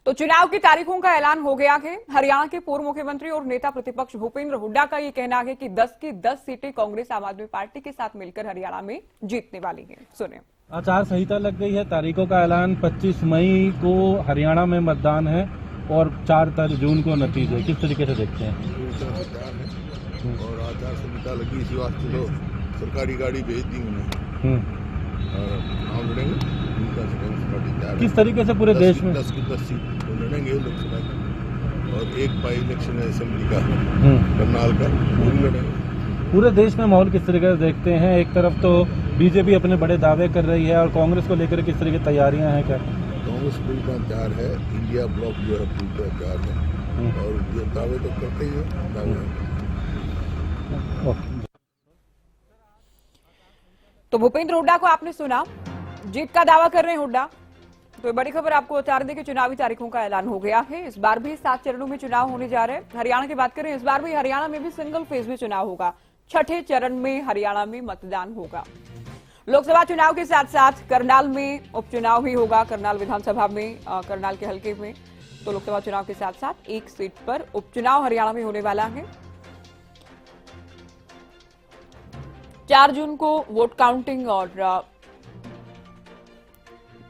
तो चुनाव की तारीखों का ऐलान हो गया है। हरियाणा के पूर्व मुख्यमंत्री और नेता प्रतिपक्ष भूपेंद्र हुड्डा का ये कहना है कि 10 की 10 सीटें कांग्रेस आम आदमी पार्टी के साथ मिलकर हरियाणा में जीतने वाली है। सुनिए। आचार संहिता लग गई है, तारीखों का ऐलान 25 मई को हरियाणा में मतदान है और 4 जून को नतीजे। किस तरीके से देखते हैं? और आचार संहिता लगी, इसी वास्ते तो सरकारी गाड़ी भेज दी उन्हें और नाम लड़ेंगे। किस तरीके से पूरे देश में 10 की 10 सीट तो लड़ेंगे लोकसभा का, और एक बाई इलेक्शन है असेंबली का करनाल का, वो भी लड़ेंगे। पूरे देश में माहौल किस तरीके से देखते हैं? एक तरफ तो बीजेपी अपने बड़े दावे कर रही है और कांग्रेस को लेकर किस तरह की तैयारियां हैं? क्या कांग्रेस पूरी तरह तैयार है, इंडिया ब्लॉक जो है पूरी तरह तैयार है, और जो दावे तो करते ही है दावे। तो भूपेंद्र हुड्डा को आपने सुना, जीत का दावा कर रहे हैं हुड्डा। तो बड़ी खबर आपको बता दें कि चुनावी तारीखों का ऐलान हो गया है। इस बार भी 7 चरणों में चुनाव होने जा रहे हैं। हरियाणा की बात करें, इस बार भी हरियाणा में भी सिंगल फेज में चुनाव होगा। 6ठे चरण में हरियाणा में मतदान होगा। लोकसभा चुनाव के साथ साथ करनाल में उपचुनाव भी होगा। करनाल विधानसभा में, करनाल के हलके में, तो लोकसभा चुनाव के साथ साथ एक सीट पर उपचुनाव हरियाणा में होने वाला है। 4 जून को वोट काउंटिंग और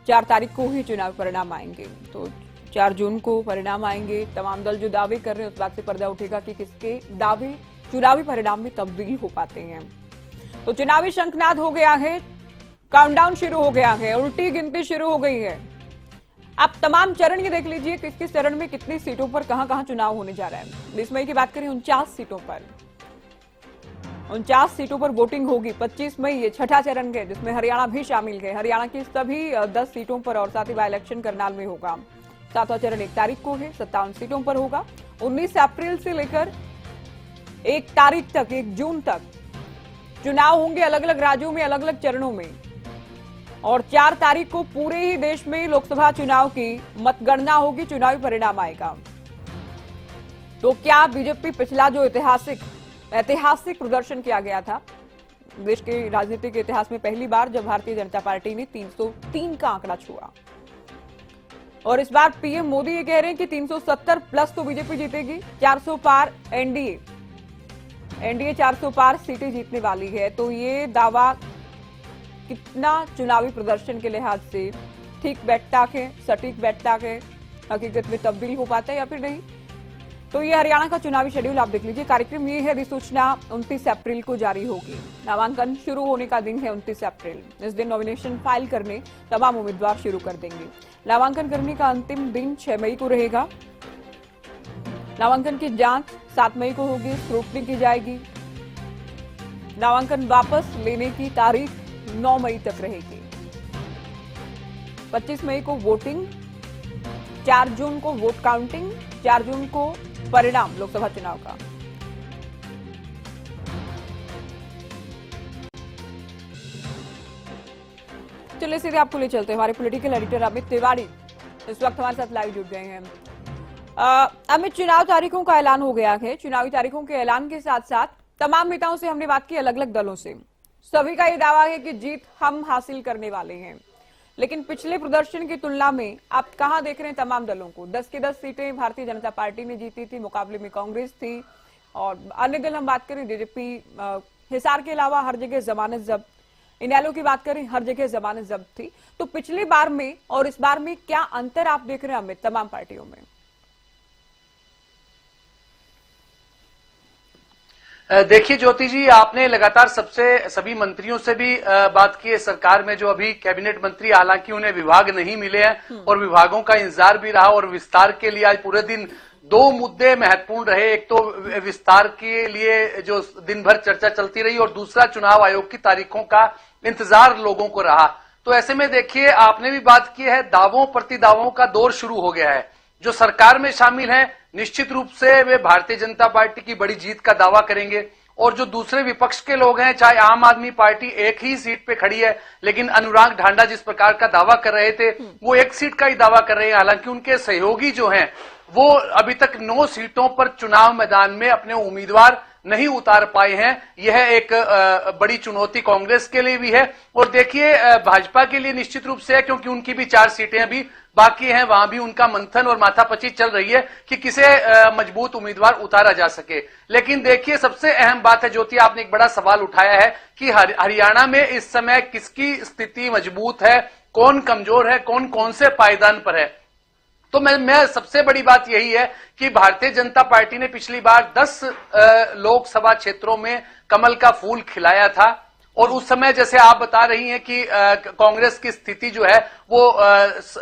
4 तारीख को ही चुनाव परिणाम आएंगे। तो 4 जून को परिणाम आएंगे। तमाम दल जो दावे कर रहे हैं उस बात से पर्दा उठेगा कि किसके दावे चुनावी परिणाम में तब्दील हो पाते हैं। तो चुनावी शंखनाद हो गया है, काउंटडाउन शुरू हो गया है, उल्टी गिनती शुरू हो गई है। आप तमाम चरण ये देख लीजिए किस किस चरण में कितनी सीटों पर कहां चुनाव होने जा रहा है। 20 मई की बात करें 49 सीटों पर, 49 सीटों पर वोटिंग होगी। 25 मई ये छठा चरण है जिसमें हरियाणा भी शामिल है। हरियाणा की सभी 10 सीटों पर और साथ ही बाई इलेक्शन करनाल में होगा। 7वां चरण 1 तारीख को है, 57 सीटों पर होगा। 19 अप्रैल से लेकर 1 तारीख तक, 1 जून तक चुनाव होंगे अलग अलग राज्यों में, अलग अलग चरणों में। और 4 तारीख को पूरे ही देश में लोकसभा चुनाव की मतगणना होगी, चुनावी परिणाम आएगा। तो क्या बीजेपी पिछला जो ऐतिहासिक प्रदर्शन किया गया था देश के राजनीतिक इतिहास में, पहली बार जब भारतीय जनता पार्टी ने 303 का आंकड़ा छुआ, और इस बार पीएम मोदी ये कह रहे हैं कि 370 प्लस तो बीजेपी जीतेगी, 400 पार एनडीए 400 पार सीटें जीतने वाली है। तो ये दावा कितना चुनावी प्रदर्शन के लिहाज से ठीक बैठता है, सटीक बैठता है, हकीकत में तब्दील हो पाता है या फिर नहीं। तो ये हरियाणा का चुनावी शेड्यूल आप देख लीजिए। कार्यक्रम ये है, अधिसूचना 29 अप्रैल को जारी होगी। नामांकन शुरू होने का दिन है 29 अप्रैल। इस दिन नॉमिनेशन फाइल करने तमाम उम्मीदवार शुरू कर देंगे। नामांकन करने का अंतिम दिन 6 मई को रहेगा। नामांकन की जांच 7 मई को होगी, स्क्रूटनी की जाएगी। नामांकन वापस लेने की तारीख 9 मई तक रहेगी। 25 मई को वोटिंग, 4 जून को वोट काउंटिंग, 4 जून को परिणाम लोकसभा चुनाव का। चलिए सीधे आपको ले चलते हैं। हमारे पॉलिटिकल एडिटर अमित तिवारी इस वक्त हमारे साथ लाइव जुड़ गए हैं। अमित, चुनाव तारीखों का ऐलान हो गया है। चुनावी तारीखों के ऐलान के साथ साथ तमाम नेताओं से हमने बात की, अलग अलग दलों से। सभी का ये दावा है कि जीत हम हासिल करने वाले हैं। लेकिन पिछले प्रदर्शन की तुलना में आप कहां देख रहे हैं तमाम दलों को? 10 की 10 सीटें भारतीय जनता पार्टी ने जीती थी, मुकाबले में कांग्रेस थी, और अन्य दल हम बात करें बीजेपी, हिसार के अलावा हर जगह जमानत जब्त, इनेलो की बात करें हर जगह जमानत जब्त थी। तो पिछली बार में और इस बार में क्या अंतर आप देख रहे हैं अमित तमाम पार्टियों में? देखिए ज्योति जी, आपने लगातार सभी मंत्रियों से भी बात की है। सरकार में जो अभी कैबिनेट मंत्री, हालांकि उन्हें विभाग नहीं मिले हैं और विभागों का इंतजार भी रहा, और विस्तार के लिए आज पूरे दिन 2 मुद्दे महत्वपूर्ण रहे। एक तो विस्तार के लिए जो दिन भर चर्चा चलती रही, और दूसरा चुनाव आयोग की तारीखों का इंतजार लोगों को रहा। तो ऐसे में देखिए, आपने भी बात की है, दावों प्रतिदावों का दौर शुरू हो गया है। जो सरकार में शामिल हैं निश्चित रूप से वे भारतीय जनता पार्टी की बड़ी जीत का दावा करेंगे, और जो दूसरे विपक्ष के लोग हैं, चाहे आम आदमी पार्टी एक ही सीट पे खड़ी है, लेकिन अनुराग ढांडा जिस प्रकार का दावा कर रहे थे वो 1 सीट का ही दावा कर रहे हैं। हालांकि उनके सहयोगी जो हैं वो अभी तक 9 सीटों पर चुनाव मैदान में अपने उम्मीदवार नहीं उतार पाए हैं। यह एक बड़ी चुनौती कांग्रेस के लिए भी है, और देखिए भाजपा के लिए निश्चित रूप से है, क्योंकि उनकी भी 4 सीटें अभी बाकी हैं। वहां भी उनका मंथन और माथापच्ची चल रही है कि किसे मजबूत उम्मीदवार उतारा जा सके। लेकिन देखिए, सबसे अहम बात है ज्योति, आपने एक बड़ा सवाल उठाया है कि हरियाणा में इस समय किसकी स्थिति मजबूत है, कौन कमजोर है, कौन कौन से पायदान पर है। तो मैं सबसे बड़ी बात यही है कि भारतीय जनता पार्टी ने पिछली बार 10 लोकसभा क्षेत्रों में कमल का फूल खिलाया था, और उस समय जैसे आप बता रही हैं कि कांग्रेस की स्थिति जो है वो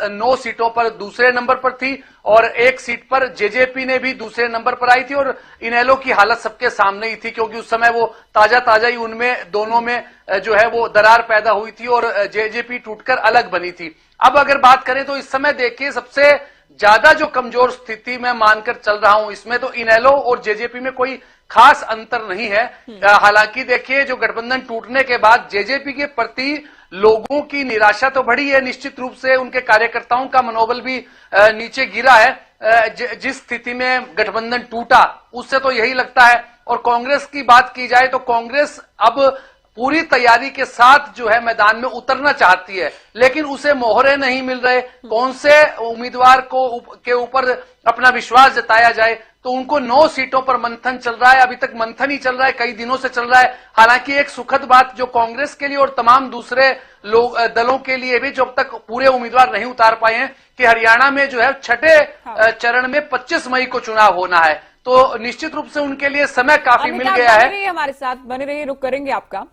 9 सीटों पर दूसरे नंबर पर थी, और 1 सीट पर जेजेपी ने भी दूसरे नंबर पर आई थी, और इनेलो की हालत सबके सामने ही थी, क्योंकि उस समय वो ताजा ही उनमें दोनों में जो है वो दरार पैदा हुई थी और जेजेपी टूटकर अलग बनी थी। अब अगर बात करें तो इस समय देखिए, सबसे ज्यादा जो कमजोर स्थिति मैं मानकर चल रहा हूं, इसमें तो इनेलो और जेजेपी में कोई खास अंतर नहीं है। हालांकि देखिए, जो गठबंधन टूटने के बाद जेजेपी के प्रति लोगों की निराशा तो बढ़ी है, निश्चित रूप से उनके कार्यकर्ताओं का मनोबल भी नीचे गिरा है। जिस स्थिति में गठबंधन टूटा उससे तो यही लगता है। और कांग्रेस की बात की जाए तो कांग्रेस अब पूरी तैयारी के साथ जो है मैदान में उतरना चाहती है, लेकिन उसे मोहरे नहीं मिल रहे। कौन से उम्मीदवार के ऊपर अपना विश्वास जताया जाए, तो उनको 9 सीटों पर मंथन चल रहा है। अभी तक मंथन ही चल रहा है, कई दिनों से चल रहा है। हालांकि एक सुखद बात जो कांग्रेस के लिए और तमाम दूसरे दलों के लिए भी जो अब तक पूरे उम्मीदवार नहीं उतार पाए हैं, कि हरियाणा में जो है 6ठे चरण में 25 मई को चुनाव होना है। तो निश्चित रूप से उनके लिए समय काफी मिल अमिताभ गया बने है। रहिए हमारे साथ, बने रहिए, रुक करेंगे आपका।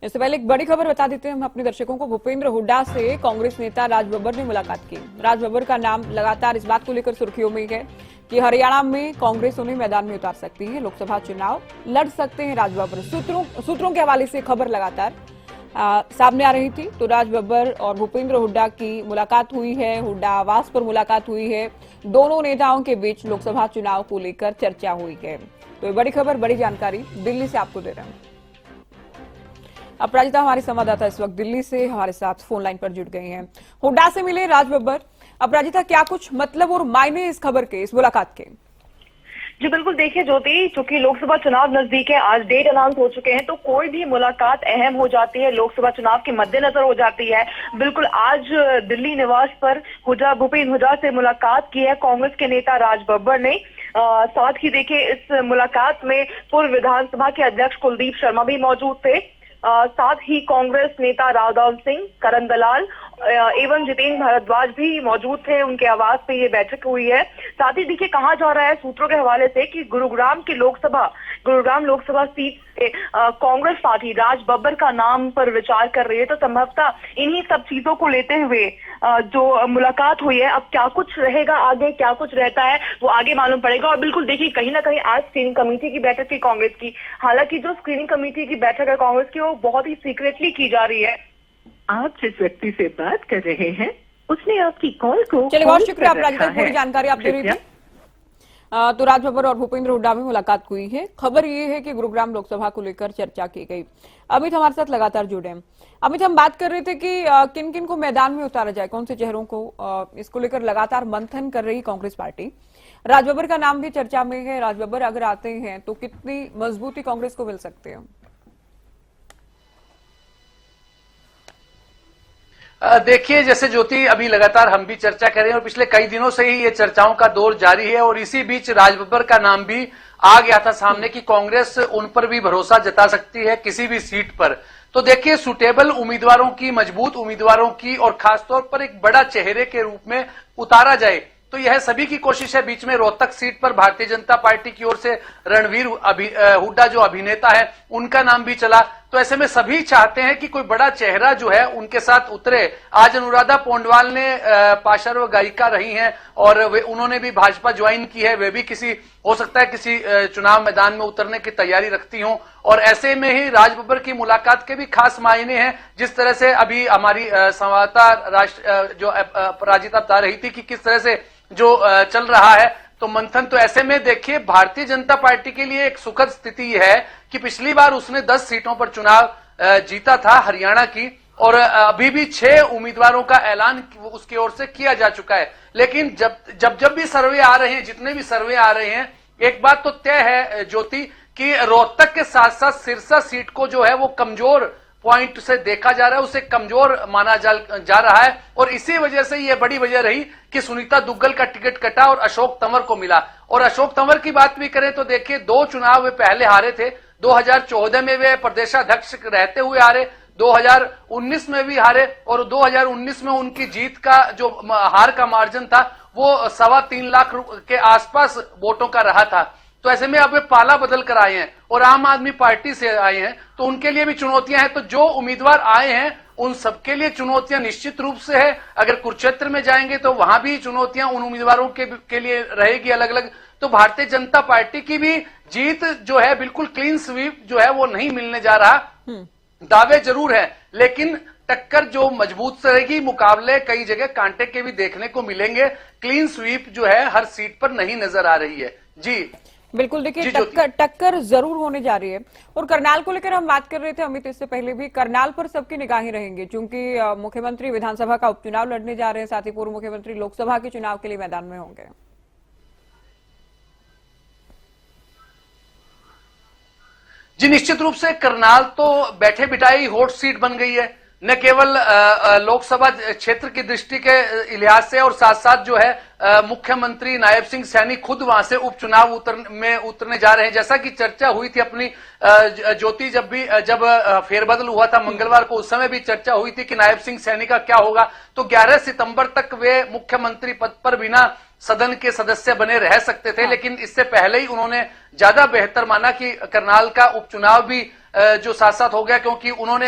इससे पहले एक बड़ी खबर बता देते हैं हम अपने दर्शकों को। भूपेंद्र हुड्डा से कांग्रेस नेता राज बब्बर ने मुलाकात की। राज बब्बर का नाम लगातार इस बात को लेकर सुर्खियों में है कि हरियाणा में कांग्रेस उन्हें मैदान में उतार सकती है, लोकसभा चुनाव लड़ सकते हैं राज बब्बर। सूत्रों के हवाले से खबर लगातार सामने आ रही थी। तो राज बब्बर और भूपेंद्र हुड्डा की मुलाकात हुई है, हुड्डा आवास पर मुलाकात हुई है। दोनों नेताओं के बीच लोकसभा चुनाव को लेकर चर्चा हुई है। तो ये बड़ी खबर, बड़ी जानकारी दिल्ली से आपको दे रहे हैं। अपराजिता हमारे संवाददाता इस वक्त दिल्ली से हमारे साथ फोन लाइन पर जुड़ गए हैं। हुड्डा से मिले राज बब्बर। अपराजिता, क्या कुछ मतलब और मायने इस खबर के, इस मुलाकात के? जी बिल्कुल, देखिए ज्योति, चूंकि लोकसभा चुनाव नजदीक है, आज डेट अनाउंस हो चुके हैं, तो कोई भी मुलाकात अहम हो जाती है, लोकसभा चुनाव के मद्देनजर हो जाती है। बिल्कुल आज दिल्ली निवास पर भूपेंद्र हुड्डा से मुलाकात की है कांग्रेस के नेता राज बब्बर ने। साथ ही देखिए इस मुलाकात में पूर्व विधानसभा के अध्यक्ष कुलदीप शर्मा भी मौजूद थे। साथ ही कांग्रेस नेता रावदाल सिंह, करण दलाल एवं जितेंद्र भारद्वाज भी मौजूद थे। उनके आवास पे ये बैठक हुई है। साथ ही देखिए कहा जा रहा है सूत्रों के हवाले से कि गुरुग्राम लोकसभा सीट से कांग्रेस पार्टी राज बब्बर का नाम पर विचार कर रही है। तो संभवतः इन्हीं सब चीजों को लेते हुए जो मुलाकात हुई है, अब क्या कुछ रहेगा आगे, क्या कुछ रहता है वो आगे मालूम पड़ेगा। और बिल्कुल देखिए कहीं ना कहीं आज स्क्रीनिंग कमेटी की बैठक थी कांग्रेस की। हालांकि जो स्क्रीनिंग कमेटी की बैठक है कांग्रेस की, वो बहुत ही सीक्रेटली की जा रही है। आप जिस व्यक्ति से बात कर रहे हैं उसने आपकी कॉल को चलिए, बहुत शुक्रिया अपराजिता, पूरी जानकारी आप दे रही थी। तो राज बब्बर और भूपेंद्र हुड्डा में मुलाकात हुई है। खबर ये है कि गुरुग्राम लोकसभा को लेकर चर्चा की गई। अमित हमारे साथ लगातार जुड़े हैं। अमित, हम बात कर रहे थे कि किन किन को मैदान में उतारा जाए, कौन से चेहरों को, इसको लेकर लगातार मंथन कर रही कांग्रेस पार्टी। राज बब्बर का नाम भी चर्चा में है। राज बब्बर अगर आते हैं तो कितनी मजबूती कांग्रेस को मिल सकती है? देखिए, जैसे ज्योति अभी लगातार हम भी चर्चा कर रहे हैं और पिछले कई दिनों से ही ये चर्चाओं का दौर जारी है और इसी बीच राज बब्बर का नाम भी आ गया था सामने कि कांग्रेस उन पर भी भरोसा जता सकती है किसी भी सीट पर। तो देखिए, सुटेबल उम्मीदवारों की, मजबूत उम्मीदवारों की और खासतौर पर एक बड़ा चेहरे के रूप में उतारा जाए, तो यह सभी की कोशिश है। बीच में रोहतक सीट पर भारतीय जनता पार्टी की ओर से रणवीर हुड्डा जो अभिनेता है, उनका नाम भी चला। तो ऐसे में सभी चाहते हैं कि कोई बड़ा चेहरा जो है उनके साथ उतरे। आज अनुराधा पौंडवाल ने पार्श्व गायिका रही हैं और उन्होंने भी भाजपा ज्वाइन की है। वे भी हो सकता है किसी चुनाव मैदान में उतरने की तैयारी रखती हों। और ऐसे में ही राज बब्बर की मुलाकात के भी खास मायने हैं। जिस तरह से अभी हमारी संवाददाता जो अपराजिता बता रही थी कि किस तरह से जो चल रहा है, तो मंथन, तो ऐसे में देखिए भारतीय जनता पार्टी के लिए एक सुखद स्थिति है कि पिछली बार उसने 10 सीटों पर चुनाव जीता था हरियाणा की, और अभी भी 6 उम्मीदवारों का ऐलान उसकी ओर से किया जा चुका है। लेकिन जब भी सर्वे आ रहे हैं, जितने भी सर्वे आ रहे हैं, एक बात तो तय है ज्योति कि रोहतक के साथ साथ सिरसा सीट को जो है वो कमजोर पॉइंट से देखा जा रहा है, उसे कमजोर माना जा रहा है। और इसी वजह से यह बड़ी वजह रही कि सुनीता दुग्गल का टिकट कटा और अशोक तंवर को मिला। और अशोक तंवर की बात भी करें तो देखिए 2 चुनाव वे पहले हारे थे। 2014 में वे प्रदेशाध्यक्ष रहते हुए हारे, 2019 में भी हारे, और 2019 में उनकी जीत का जो हार का मार्जिन था वो 3.25 लाख के आसपास वोटों का रहा था। तो ऐसे में अब वे पाला बदल कर आए हैं और आम आदमी पार्टी से आए हैं, तो उनके लिए भी चुनौतियां हैं। तो जो उम्मीदवार आए हैं उन सबके लिए चुनौतियां निश्चित रूप से है। अगर कुरुक्षेत्र में जाएंगे तो वहां भी चुनौतियां उन उम्मीदवारों के लिए रहेगी अलग अलग। तो भारतीय जनता पार्टी की भी जीत जो है बिल्कुल क्लीन स्वीप जो है वो नहीं मिलने जा रहा। दावे जरूर है लेकिन टक्कर जो मजबूत से रहेगी, मुकाबले कई जगह कांटे के भी देखने को मिलेंगे। क्लीन स्वीप जो है हर सीट पर नहीं नजर आ रही है। जी बिल्कुल, देखिए टक्कर जरूर होने जा रही है। और करनाल को लेकर हम बात कर रहे थे अमित, इससे पहले भी करनाल पर सबकी निगाहें रहेंगी क्योंकि मुख्यमंत्री विधानसभा का उपचुनाव लड़ने जा रहे हैं, साथ ही पूर्व मुख्यमंत्री लोकसभा के चुनाव के लिए मैदान में होंगे। जी निश्चित रूप से करनाल तो बैठे बिठाई हॉट सीट बन गई है, न केवल लोकसभा क्षेत्र की दृष्टि के लिहाज से और साथ साथ जो है मुख्यमंत्री नायब सिंह सैनी खुद वहां से उपचुनाव उतरने जा रहे हैं। जैसा कि चर्चा हुई थी अपनी ज्योति, जब फेरबदल हुआ था मंगलवार को, उस समय भी चर्चा हुई थी कि नायब सिंह सैनी का क्या होगा। तो 11 सितंबर तक वे मुख्यमंत्री पद पर बिना सदन के सदस्य बने रह सकते थे, लेकिन इससे पहले ही उन्होंने ज्यादा बेहतर माना कि करनाल का उपचुनाव भी जो साथ साथ हो गया, क्योंकि उन्होंने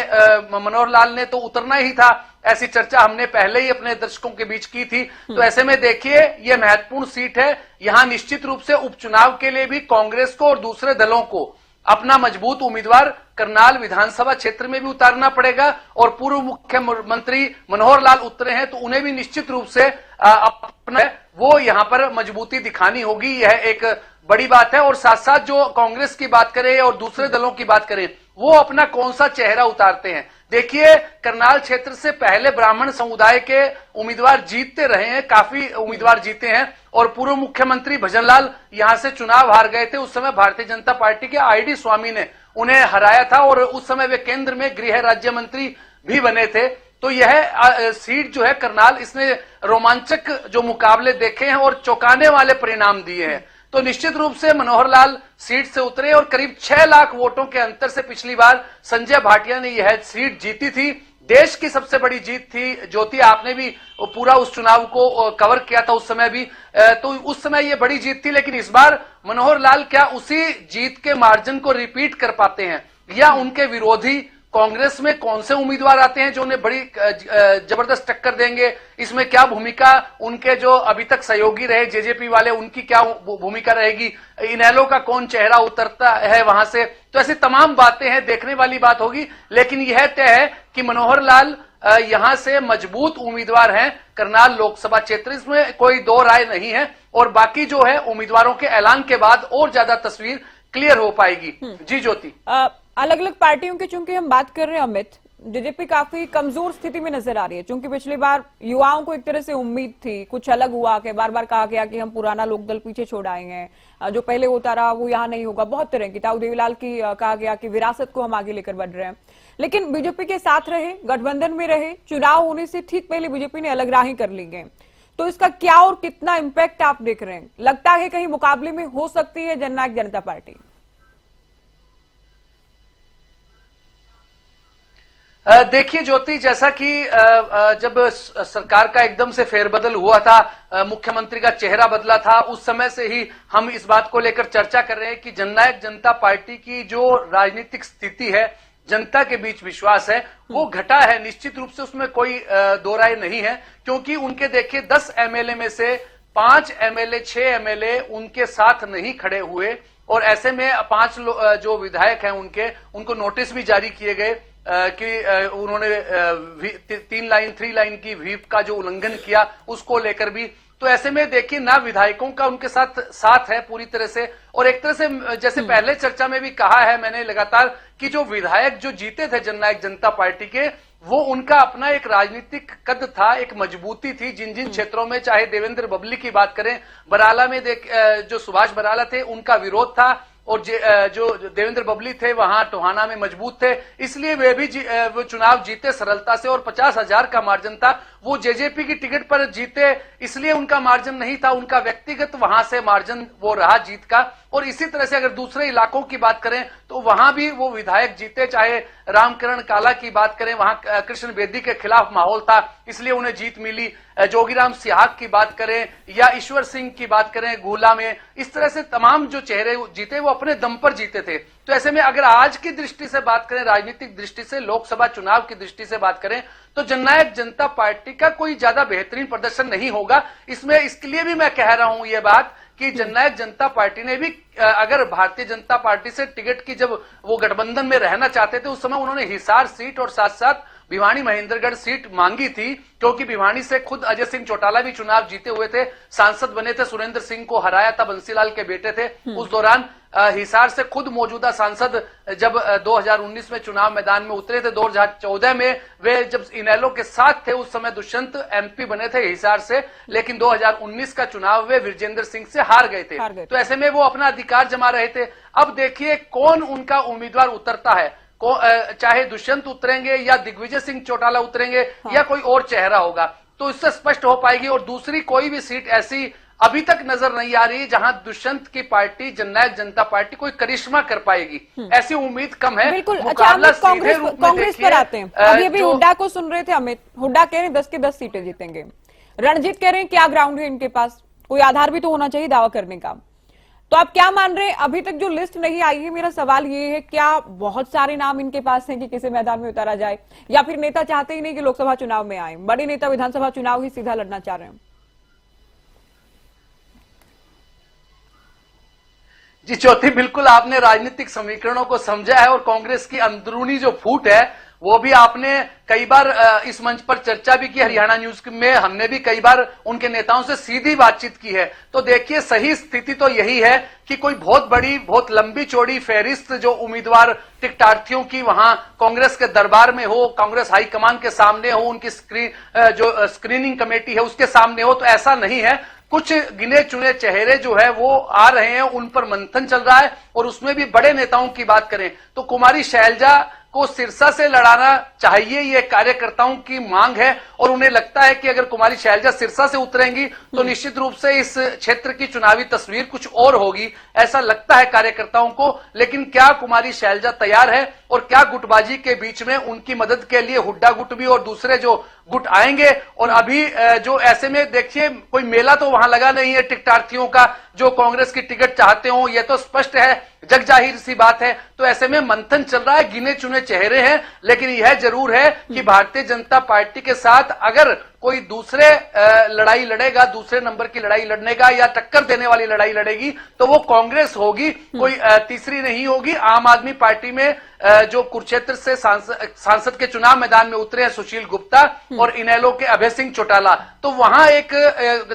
मनोहर लाल ने तो उतरना ही था, ऐसी चर्चा हमने पहले ही अपने दर्शकों के बीच की थी। तो ऐसे में देखिए, ये महत्वपूर्ण सीट है, यहां निश्चित रूप से उपचुनाव के लिए भी कांग्रेस को और दूसरे दलों को अपना मजबूत उम्मीदवार करनाल विधानसभा क्षेत्र में भी उतारना पड़ेगा। और पूर्व मुख्यमंत्री मनोहर लाल उतरे हैं तो उन्हें भी निश्चित रूप से अपना वो यहां पर मजबूती दिखानी होगी, यह एक बड़ी बात है। और साथ साथ जो कांग्रेस की बात करें और दूसरे दलों की बात करें, वो अपना कौन सा चेहरा उतारते हैं। देखिए, करनाल क्षेत्र से पहले ब्राह्मण समुदाय के उम्मीदवार जीतते रहे हैं, काफी उम्मीदवार जीते हैं, और पूर्व मुख्यमंत्री भजनलाल यहां से चुनाव हार गए थे। उस समय भारतीय जनता पार्टी के आईडी स्वामी ने उन्हें हराया था और उस समय वे केंद्र में गृह राज्य मंत्री भी बने थे। तो यह सीट जो है करनाल, इसने रोमांचक जो मुकाबले देखे हैं और चौंकाने वाले परिणाम दिए हैं। तो निश्चित रूप से मनोहर लाल सीट से उतरे और करीब 6 लाख वोटों के अंतर से पिछली बार संजय भाटिया ने यह सीट जीती थी। देश की सबसे बड़ी जीत थी। ज्योति, आपने भी पूरा उस चुनाव को कवर किया था उस समय भी, तो उस समय ये बड़ी जीत थी। लेकिन इस बार मनोहर लाल क्या उसी जीत के मार्जिन को रिपीट कर पाते हैं, या उनके विरोधी कांग्रेस में कौन से उम्मीदवार आते हैं जो उन्हें बड़ी जबरदस्त टक्कर देंगे? इसमें क्या भूमिका उनके जो अभी तक सहयोगी रहे जेजेपी वाले, उनकी क्या भूमिका रहेगी? इनेलो का कौन चेहरा उतरता है वहां से? तो ऐसी तमाम बातें हैं, देखने वाली बात होगी। लेकिन यह तय है कि मनोहर लाल यहां से मजबूत उम्मीदवार हैं करनाल लोकसभा क्षेत्र, इसमें कोई दो राय नहीं है। और बाकी जो है उम्मीदवारों के ऐलान के बाद और ज्यादा तस्वीर क्लियर हो पाएगी। जी ज्योति, अलग अलग पार्टियों की चूंकि हम बात कर रहे हैं अमित, जेजेपी काफी कमजोर स्थिति में नजर आ रही है, क्योंकि पिछली बार युवाओं को एक तरह से उम्मीद थी, कुछ अलग हुआ कि बार बार कहा गया कि हम पुराना लोकदल पीछे छोड़ आए हैं, जो पहले होता रहा वो यहाँ नहीं होगा। बहुत तरह की ताऊ देवीलाल की कहा गया कि विरासत को हम आगे लेकर बढ़ रहे हैं। लेकिन बीजेपी के साथ रहे, गठबंधन में रहे, चुनाव होने से ठीक पहले बीजेपी ने अलग राहें कर ली गई। तो इसका क्या और कितना इम्पैक्ट आप देख रहे हैं? लगता है कहीं मुकाबले में हो सकती है जननायक जनता पार्टी? देखिए ज्योति, जैसा कि जब सरकार का एकदम से फेरबदल हुआ था, मुख्यमंत्री का चेहरा बदला था, उस समय से ही हम इस बात को लेकर चर्चा कर रहे हैं कि जननायक जनता पार्टी की जो राजनीतिक स्थिति है, जनता के बीच विश्वास है, वो घटा है। निश्चित रूप से उसमें कोई दो राय नहीं है, क्योंकि उनके देखिए 10 एमएलए में से 5 एमएलए 6 एमएलए उनके साथ नहीं खड़े हुए, और ऐसे में 5 जो विधायक हैं उनको नोटिस भी जारी किए गए कि उन्होंने 3 लाइन की व्हीप का जो उल्लंघन किया, उसको लेकर भी। तो ऐसे में देखिए, ना विधायकों का उनके साथ है पूरी तरह से, और एक तरह से जैसे पहले चर्चा में भी कहा है मैंने लगातार कि जो विधायक जो जीते थे जननायक जनता पार्टी के, वो उनका अपना एक राजनीतिक कद था, एक मजबूती थी। जिन जिन क्षेत्रों में, चाहे देवेंद्र बबली की बात करें, बराला में जो सुभाष बराला थे उनका विरोध था, और जो देवेंद्र बबली थे वहां टोहाना में मजबूत थे, इसलिए वे भी वो चुनाव जीते सरलता से, और 50,000 का मार्जिन था। वो जेजेपी की टिकट पर जीते, इसलिए उनका मार्जिन नहीं था, उनका व्यक्तिगत वहां से मार्जिन वो रहा जीत का। और इसी तरह से अगर दूसरे इलाकों की बात करें तो वहां भी वो विधायक जीते, चाहे रामकरण काला की बात करें, वहां कृष्ण बेदी के खिलाफ माहौल था, इसलिए उन्हें जीत मिली। जोगीराम सिहाग की बात करें या ईश्वर सिंह की बात करें गुहला में, इस तरह से तमाम जो चेहरे जीते वो अपने दम पर जीते थे। तो ऐसे में अगर आज की दृष्टि से बात करें, राजनीतिक दृष्टि से, लोकसभा चुनाव की दृष्टि से बात करें, तो जननायक जनता पार्टी का कोई ज्यादा बेहतरीन प्रदर्शन नहीं होगा। इसमें इसके लिए भी मैं कह रहा हूं ये बात कि जननायक जनता पार्टी ने भी, अगर भारतीय जनता पार्टी से टिकट की जब वो गठबंधन में रहना चाहते थे, उस समय उन्होंने हिसार सीट और साथ साथ भिवानी महेंद्रगढ़ सीट मांगी थी, क्योंकि भिवानी से खुद अजय सिंह चौटाला भी चुनाव जीते हुए थे, सांसद बने थे, सुरेंद्र सिंह को हराया था, बंसीलाल के बेटे थे। उस दौरान हिसार से खुद मौजूदा सांसद जब 2019 में चुनाव मैदान में उतरे थे, 2014 में वे जब इनेलो के साथ थे, उस समय दुष्यंत एमपी बने थे हिसार से, लेकिन 2019 का चुनाव वे विजेंद्र सिंह से हार गए थे। तो ऐसे में वो अपना अधिकार जमा रहे थे। अब देखिए कौन उनका उम्मीदवार उतरता है, चाहे दुष्यंत उतरेंगे या दिग्विजय सिंह चौटाला उतरेंगे या कोई और चेहरा होगा। तो इससे स्पष्ट हो पाएगी। और दूसरी कोई भी सीट ऐसी अभी तक नजर नहीं आ रही जहां दुष्यंत की पार्टी जननायक जनता पार्टी कोई करिश्मा कर पाएगी, ऐसी उम्मीद कम है। बिल्कुल। अच्छा, अमित, कांग्रेस पर आते हैं। अभी हुड्डा को सुन रहे थे अमित, हुड्डा कह रहे हैं 10 की 10 सीटें जीतेंगे। रणजीत कह रहे हैं क्या ग्राउंड है इनके पास, कोई आधार भी तो होना चाहिए दावा करने का। तो आप क्या मान रहे हैं? अभी तक जो लिस्ट नहीं आई है, मेरा सवाल ये है, क्या बहुत सारे नाम इनके पास हैं कि किसी मैदान में उतारा जाए, या फिर नेता चाहते ही नहीं कि लोकसभा चुनाव में आए, बड़े नेता विधानसभा चुनाव ही सीधा लड़ना चाह रहे हैं? जी ज्योति, बिल्कुल आपने राजनीतिक समीकरणों को समझा है और कांग्रेस की अंदरूनी जो फूट है वो भी आपने कई बार इस मंच पर चर्चा भी की। हरियाणा न्यूज में हमने भी कई बार उनके नेताओं से सीधी बातचीत की है। तो देखिए, सही स्थिति तो यही है कि कोई बहुत बड़ी, बहुत लंबी चौड़ी फहरिस्त जो उम्मीदवार टिकटार्थियों की वहां कांग्रेस के दरबार में हो, कांग्रेस हाईकमान के सामने हो, उनकी जो स्क्रीनिंग कमेटी है उसके सामने हो, तो ऐसा नहीं है। कुछ गिने चुने चेहरे जो है वो आ रहे हैं, उन पर मंथन चल रहा है। और उसमें भी बड़े नेताओं की बात करें तो कुमारी शैलजा को सिरसा से लड़ाना चाहिए, ये कार्यकर्ताओं की मांग है। और उन्हें लगता है कि अगर कुमारी शैलजा सिरसा से उतरेंगी तो निश्चित रूप से इस क्षेत्र की चुनावी तस्वीर कुछ और होगी, ऐसा लगता है कार्यकर्ताओं को। लेकिन क्या कुमारी शैलजा तैयार है और क्या गुटबाजी के बीच में उनकी मदद के लिए हुड्डा गुट भी और दूसरे जो गुट आएंगे? और अभी जो ऐसे में देखिए, कोई मेला तो वहां लगा नहीं है टिकटार्थियों का जो कांग्रेस की टिकट चाहते हो, यह तो स्पष्ट है, जग जाहिर सी बात है। तो ऐसे में मंथन चल रहा है, गिने चुने चेहरे हैं। लेकिन यह जरूर है कि भारतीय जनता पार्टी के साथ अगर कोई दूसरे लड़ाई लड़ेगा, दूसरे नंबर की लड़ाई लड़ने का या टक्कर देने वाली लड़ाई लड़ेगी तो वो कांग्रेस होगी, कोई तीसरी नहीं होगी। आम आदमी पार्टी में जो कुरुक्षेत्र से सांसद के चुनाव मैदान में उतरे हैं सुशील गुप्ता और इनेलो के अभय सिंह चौटाला, तो वहां एक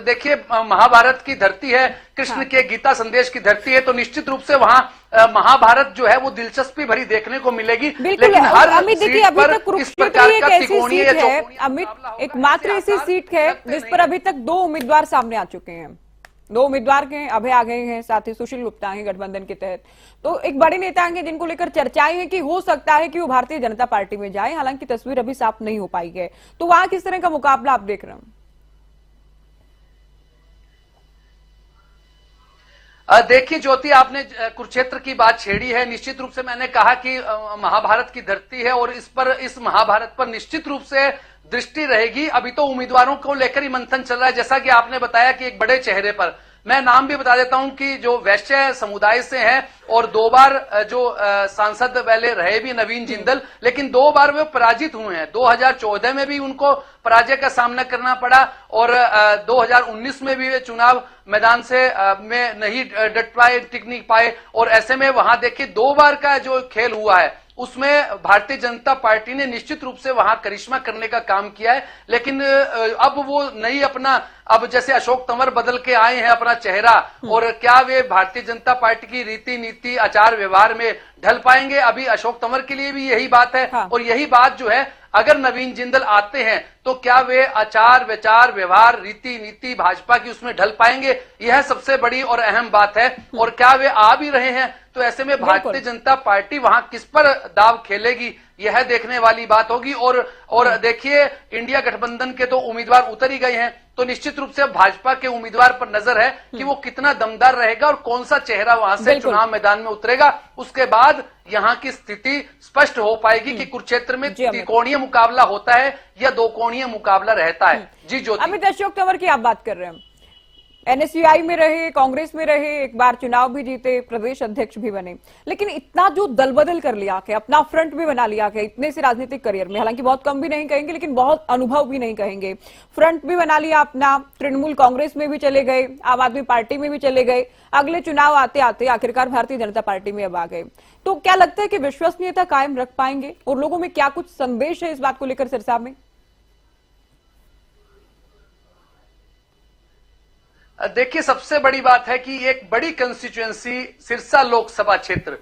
देखिए महाभारत की धरती है, कृष्ण के गीता संदेश की धरती है। तो निश्चित रूप से वहां महाभारत जो है वो दिलचस्पी भरी देखने को मिलेगी। लेकिन हर अमित देखिए, अभी तक कुरुक्षेत्र एक ऐसी सीट है अमित, एकमात्र ऐसी सीट है जिस पर अभी तक 2 उम्मीदवार सामने आ चुके हैं। 2 उम्मीदवार के अभय आ गए हैं, साथ ही सुशील गुप्ता हैं गठबंधन के तहत। तो एक बड़े नेता हैं जिनको लेकर चर्चाएं हैं कि हो सकता है कि वो भारतीय जनता पार्टी में जाए, हालांकि तस्वीर अभी साफ नहीं हो पाई है। तो वहां किस तरह का मुकाबला आप देख रहे हैं? देखिए ज्योति, आपने कुरुक्षेत्र की बात छेड़ी है। निश्चित रूप से मैंने कहा कि महाभारत की धरती है और इस महाभारत पर निश्चित रूप से दृष्टि रहेगी। अभी तो उम्मीदवारों को लेकर ही मंथन चल रहा है, जैसा कि आपने बताया कि एक बड़े चेहरे पर मैं नाम भी बता देता हूं कि जो वैश्य समुदाय से हैं और 2 बार जो सांसद पहले रहे भी नवीन जिंदल, लेकिन 2 बार वे पराजित हुए हैं। 2014 में भी उनको पराजय का सामना करना पड़ा और 2019 में भी वे चुनाव मैदान से में नहीं डट पाए, टिक नहीं पाए। और ऐसे में वहां देखिए 2 बार का जो खेल हुआ है उसमें भारतीय जनता पार्टी ने निश्चित रूप से वहां करिश्मा करने का काम किया है। लेकिन अब वो नहीं अपना, अब जैसे अशोक तंवर बदल के आए हैं अपना चेहरा, और क्या वे भारतीय जनता पार्टी की रीति नीति आचार व्यवहार में ढल पाएंगे? अभी अशोक तंवर के लिए भी यही बात है। और यही बात जो है, अगर नवीन जिंदल आते हैं तो क्या वे आचार विचार व्यवहार रीति नीति भाजपा की उसमें ढल पाएंगे? यह सबसे बड़ी और अहम बात है। और क्या वे आ भी रहे हैं? तो ऐसे में भारतीय जनता पार्टी वहां किस पर दाव खेलेगी, यह देखने वाली बात होगी। और देखिए, इंडिया गठबंधन के तो उम्मीदवार उतर ही गए हैं, तो निश्चित रूप से भाजपा के उम्मीदवार पर नजर है कि वो कितना दमदार रहेगा और कौन सा चेहरा वहां से चुनाव मैदान में उतरेगा। उसके बाद यहाँ की स्थिति स्पष्ट हो पाएगी कि कुरुक्षेत्र में त्रिकोणीय मुकाबला होता है या 2 कोणीय मुकाबला रहता है। जी ज्योति। अमित, अशोक तंवर की आप बात कर रहे हैं, एनएसयूआई में रहे, कांग्रेस में रहे, एक बार चुनाव भी जीते, प्रदेश अध्यक्ष भी बने, लेकिन इतना जो दल बदल कर लिया के अपना फ्रंट भी बना लिया के इतने से राजनीतिक करियर में, हालांकि बहुत कम भी नहीं कहेंगे लेकिन बहुत अनुभव भी नहीं कहेंगे, फ्रंट भी बना लिया अपना, तृणमूल कांग्रेस में भी चले गए, आम आदमी पार्टी में भी चले गए, अगले चुनाव आते आते आखिरकार भारतीय जनता पार्टी में अब आ गए। तो क्या लगता है कि विश्वसनीयता कायम रख पाएंगे और लोगों में क्या कुछ संदेश है इस बात को लेकर सिरसा में? देखिए, सबसे बड़ी बात है कि एक बड़ी कंस्टिट्यूएंसी सिरसा लोकसभा क्षेत्र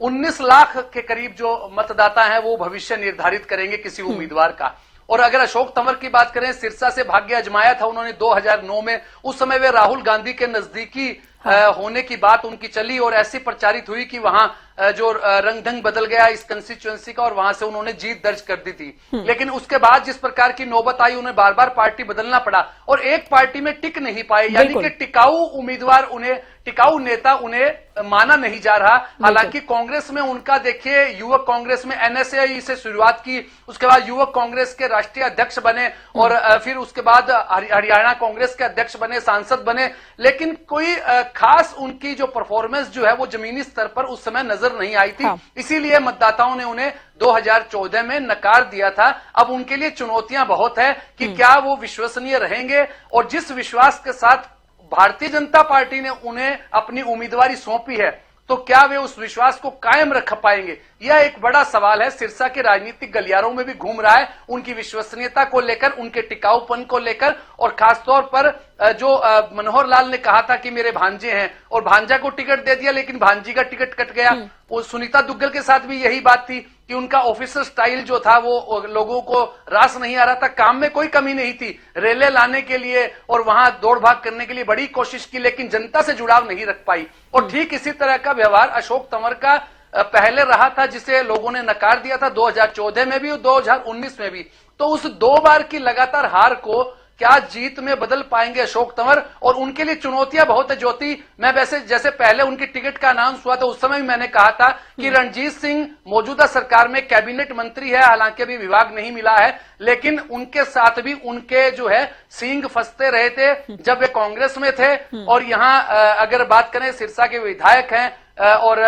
19 लाख के करीब जो मतदाता हैं वो भविष्य निर्धारित करेंगे किसी उम्मीदवार का। और अगर अशोक तंवर की बात करें, सिरसा से भाग्य आजमाया था उन्होंने 2009 में, उस समय वे राहुल गांधी के नजदीकी होने की बात उनकी चली और ऐसी प्रचारित हुई कि वहां जो रंग ढंग बदल गया इस कंस्टिट्यूएंसी का और वहां से उन्होंने जीत दर्ज कर दी थी। लेकिन उसके बाद जिस प्रकार की नौबत आई, उन्हें बार बार पार्टी बदलना पड़ा और एक पार्टी में टिक नहीं पाए, यानी कि टिकाऊ उम्मीदवार उन्हें, टिकाऊ नेता उन्हें माना नहीं जा रहा। हालांकि कांग्रेस में उनका देखिए, युवक कांग्रेस में एनएसए से शुरुआत की, उसके बाद युवक कांग्रेस के राष्ट्रीय अध्यक्ष बने और फिर उसके बाद हरियाणा कांग्रेस के अध्यक्ष बने, सांसद बने, लेकिन कोई खास उनकी जो परफॉर्मेंस जो है वो जमीनी स्तर पर उस समय नजर नहीं आई थी। इसीलिए मतदाताओं ने उन्हें 2014 में नकार दिया था। अब उनके लिए चुनौतियां बहुत है कि क्या वो विश्वसनीय रहेंगे, और जिस विश्वास के साथ भारतीय जनता पार्टी ने उन्हें अपनी उम्मीदवारी सौंपी है, तो क्या वे उस विश्वास को कायम रख पाएंगे? यह एक बड़ा सवाल है, सिरसा के राजनीतिक गलियारों में भी घूम रहा है, उनकी विश्वसनीयता को लेकर, उनके टिकाऊपन को लेकर, और खासतौर पर जो मनोहर लाल ने कहा था कि मेरे भांजे हैं और भांजा को टिकट दे दिया, लेकिन भांजी का टिकट कट गया। वो सुनीता दुग्गल के साथ भी यही बात थी कि उनका ऑफिसर स्टाइल जो था वो लोगों को रास नहीं आ रहा था। काम में कोई कमी नहीं थी, रेले लाने के लिए और वहां दौड़ भाग करने के लिए बड़ी कोशिश की, लेकिन जनता से जुड़ाव नहीं रख पाई। और ठीक इसी तरह का व्यवहार अशोक तंवर का पहले रहा था, जिसे लोगों ने नकार दिया था 2014 में भी और 2019 में भी। तो उस 2 बार की लगातार हार को क्या जीत में बदल पाएंगे अशोक तंवर? और उनके लिए चुनौतियां बहुत है ज्योति। मैं वैसे जैसे पहले उनकी टिकट का अनाउंस हुआ था उस समय भी मैंने कहा था कि रणजीत सिंह मौजूदा सरकार में कैबिनेट मंत्री है, हालांकि अभी विभाग नहीं मिला है, लेकिन उनके साथ भी उनके जो है सींग फंसते रहे थे जब वे कांग्रेस में थे। और यहाँ अगर बात करें, सिरसा के विधायक हैं और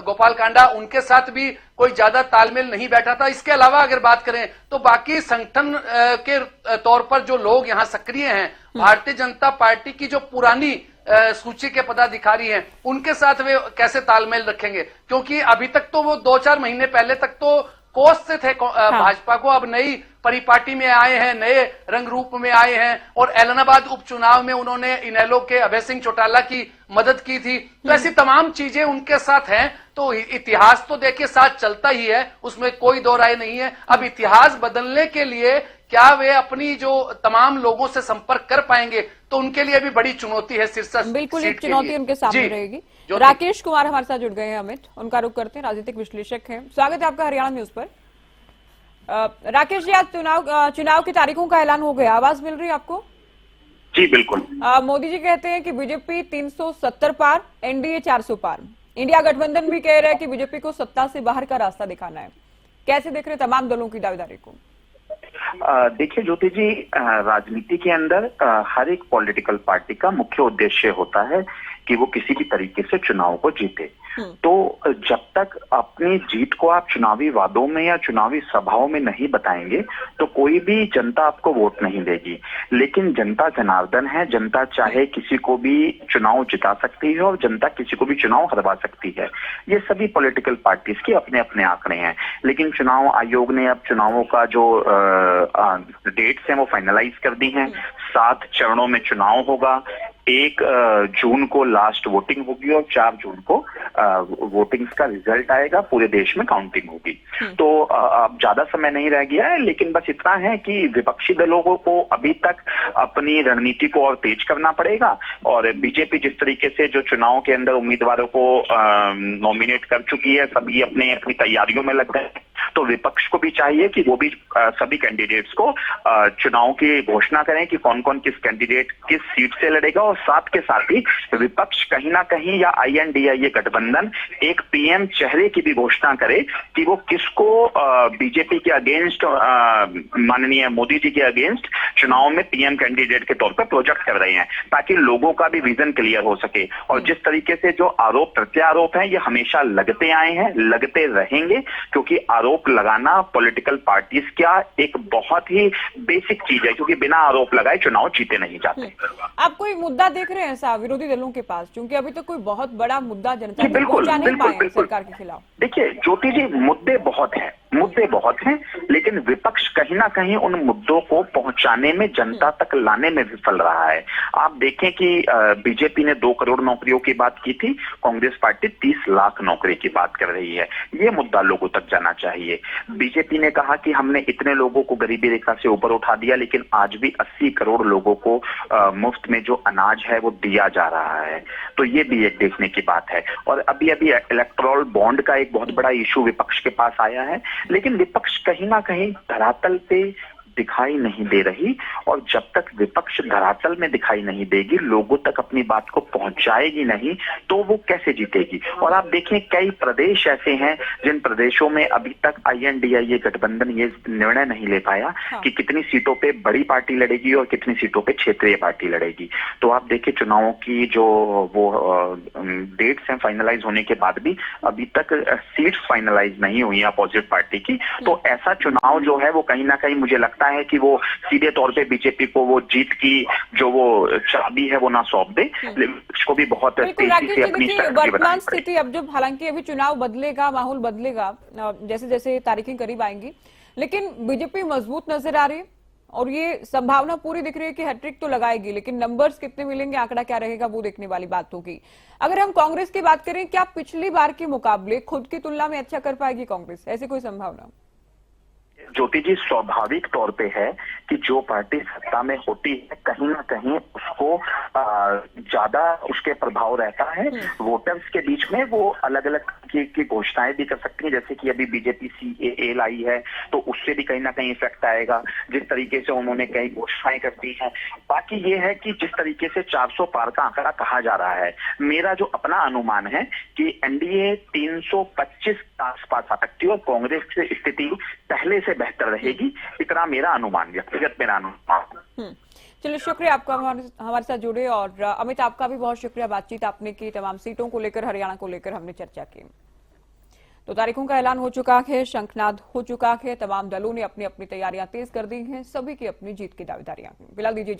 गोपाल कांडा, उनके साथ भी कोई ज्यादा तालमेल नहीं बैठा था। इसके अलावा अगर बात करें तो बाकी संगठन के तौर पर जो लोग यहाँ सक्रिय हैं, भारतीय जनता पार्टी की जो पुरानी सूची के पदाधिकारी हैं, उनके साथ वे कैसे तालमेल रखेंगे? क्योंकि अभी तक तो वो 2-4 महीने पहले तक तो कोस से थे भाजपा को, अब नई परिपाटी में आए हैं, नए रंग रूप में आए हैं, और एलनाबाद उपचुनाव में उन्होंने इनेलो के अभय सिंह चौटाला की मदद की थी। तो ऐसी तमाम चीजें उनके साथ हैं। तो इतिहास तो देखिए साथ चलता ही है, उसमें कोई दो राय नहीं है। अब इतिहास बदलने के लिए क्या वे अपनी जो तमाम लोगों से संपर्क कर पाएंगे? तो उनके लिए भी बड़ी चुनौती है सिरसा। बिल्कुल एक चुनौती उनके सामने रहेगी। राकेश कुमार हमारे साथ जुड़ गए हैं, अमित, उनका रुख करते हैं, राजनीतिक विश्लेषक हैं। स्वागत है आपका हरियाणा न्यूज पर। राकेश जी, आज चुनाव की तारीखों का ऐलान हो गया, आवाज मिल रही है आपको? जी बिल्कुल। मोदी जी कहते हैं कि बीजेपी 370 पार, एनडीए 400 पार। इंडिया गठबंधन भी कह रहा है कि बीजेपी को सत्ता से बाहर का रास्ता दिखाना है। कैसे देख रहे हैं तमाम दलों की दावेदारी को? देखिए ज्योति जी, राजनीति के अंदर हर एक पॉलिटिकल पार्टी का मुख्य उद्देश्य होता है कि वो किसी भी तरीके से चुनाव को जीते। तो जब तक अपनी जीत को आप चुनावी वादों में या चुनावी सभाओं में नहीं बताएंगे तो कोई भी जनता आपको वोट नहीं देगी। लेकिन जनता जनार्दन है, जनता चाहे किसी को भी चुनाव जिता सकती है और जनता किसी को भी चुनाव हरवा सकती है। ये सभी पॉलिटिकल पार्टीज के अपने अपने आंकड़े हैं। लेकिन चुनाव आयोग ने अब चुनावों का जो डेट्स हैं वो फाइनलाइज कर दी हैं। 7 चरणों में चुनाव होगा। 1 जून को लास्ट वोटिंग होगी और 4 जून को वोटिंग्स का रिजल्ट आएगा, पूरे देश में काउंटिंग होगी। तो अब ज्यादा समय नहीं रह गया है, लेकिन बस इतना है कि विपक्षी दलों को अभी तक अपनी रणनीति को और तेज करना पड़ेगा। और बीजेपी जिस तरीके से जो चुनाव के अंदर उम्मीदवारों को नॉमिनेट कर चुकी है, सभी अपनी तैयारियों में लग गए हैं, तो विपक्ष को भी चाहिए कि वो भी सभी कैंडिडेट्स को चुनाव की घोषणा करें कि कौन कौन किस कैंडिडेट किस सीट से लड़ेगा। और साथ के साथ ही विपक्ष कहीं ना कहीं या INDIA गठबंधन एक PM चेहरे की भी घोषणा करे कि वो किसको बीजेपी के अगेंस्ट, माननीय मोदी जी के अगेंस्ट चुनाव में PM कैंडिडेट के तौर पर प्रोजेक्ट कर रहे हैं, ताकि लोगों का भी विजन क्लियर हो सके। और जिस तरीके से जो आरोप प्रत्यारोप हैं ये हमेशा लगते आए हैं, लगते रहेंगे, क्योंकि आरोप लगाना पॉलिटिकल पार्टीज का एक बहुत ही बेसिक चीज है, क्योंकि बिना आरोप लगाए चुनाव जीते नहीं जाते। आप कोई मुद्दा देख रहे हैं ऐसा विरोधी दलों के पास, क्योंकि अभी तो कोई बहुत बड़ा मुद्दा जनता तक पहुंचा नहीं पाए सरकार के खिलाफ? देखिए ज्योति जी, मुद्दे बहुत हैं, लेकिन विपक्ष कहीं ना कहीं उन मुद्दों को पहुंचाने में, जनता तक लाने में विफल रहा है। आप देखें कि बीजेपी ने 2 करोड़ नौकरियों की बात की थी, कांग्रेस पार्टी 30 लाख नौकरी की बात कर रही है। ये मुद्दा लोगों तक जाना चाहिए। बीजेपी ने कहा कि हमने इतने लोगों को गरीबी रेखा से ऊपर उठा दिया, लेकिन आज भी 80 करोड़ लोगों को मुफ्त में जो अनाज अनाज है वो दिया जा रहा है। तो ये भी एक देखने की बात है। और अभी अभी इलेक्टोरल बॉन्ड का एक बहुत बड़ा इशू विपक्ष के पास आया है, लेकिन विपक्ष कहीं ना कहीं धरातल पे दिखाई नहीं दे रही, और जब तक विपक्ष धरातल में दिखाई नहीं देगी, लोगों तक अपनी बात को पहुंचाएगी नहीं, तो वो कैसे जीतेगी। और आप देखें कई प्रदेश ऐसे हैं जिन प्रदेशों में अभी तक INDIA गठबंधन ये निर्णय नहीं ले पाया कि कितनी सीटों पे बड़ी पार्टी लड़ेगी और कितनी सीटों पे क्षेत्रीय पार्टी लड़ेगी। तो आप देखिए चुनावों की जो वो डेट्स हैं फाइनलाइज होने के बाद भी अभी तक सीट्स फाइनलाइज नहीं हुई अपोजिट पार्टी की। तो ऐसा चुनाव जो है वो कहीं ना कहीं मुझे लगता है कि वो सीधे तौर पे बीजेपी को वो जीत की जो वो चाबी है वो ना सौंप दे, इसको भी बहुत तेजी से अपनी वर्तमान स्थिति अब जब हालांकि अभी चुनाव बदलेगा, माहौल बदलेगा जैसे जैसे तारीखें करीब आएंगी, लेकिन बीजेपी मजबूत नजर आ रही है और ये संभावना पूरी दिख रही है कि हैट्रिक तो लगाएगी, लेकिन नंबर्स कितने मिलेंगे, आंकड़ा क्या रहेगा, वो देखने वाली बात होगी। अगर हम कांग्रेस की बात करें, क्या पिछली बार के मुकाबले खुद की तुलना में अच्छा कर पाएगी कांग्रेस, ऐसी कोई संभावना? ज्योति जी, स्वाभाविक तौर पे है कि जो पार्टी सत्ता में होती है कहीं ना कहीं उसको ज्यादा उसके प्रभाव रहता है वोटर्स के बीच में। वो अलग अलग की घोषणाएं भी कर सकती है, जैसे कि अभी बीजेपी CAA लाई है तो उससे भी कहीं ना कहीं इफेक्ट आएगा, जिस तरीके से उन्होंने कई घोषणाएं कर दी हैं। बाकी ये है कि जिस तरीके से 400 पार का आंकड़ा कहा जा रहा है, मेरा जो अपना अनुमान है कि NDA 325 के आसपास आ सकती है और कांग्रेस की स्थिति पहले से बेहतर रहेगी, इतना मेरा अनुमान, व्यक्तिगत मेरा अनुमान। चलिए, शुक्रिया आपका हमारे साथ जुड़े, और अमित आपका भी बहुत शुक्रिया, बातचीत आपने की, तमाम सीटों को लेकर, हरियाणा को लेकर हमने चर्चा की। तो तारीखों का ऐलान हो चुका है, शंखनाद हो चुका है, तमाम दलों ने अपनी अपनी तैयारियां तेज कर दी हैं, सभी की अपनी जीत की दावेदारियां। फिलहाल दीजिए।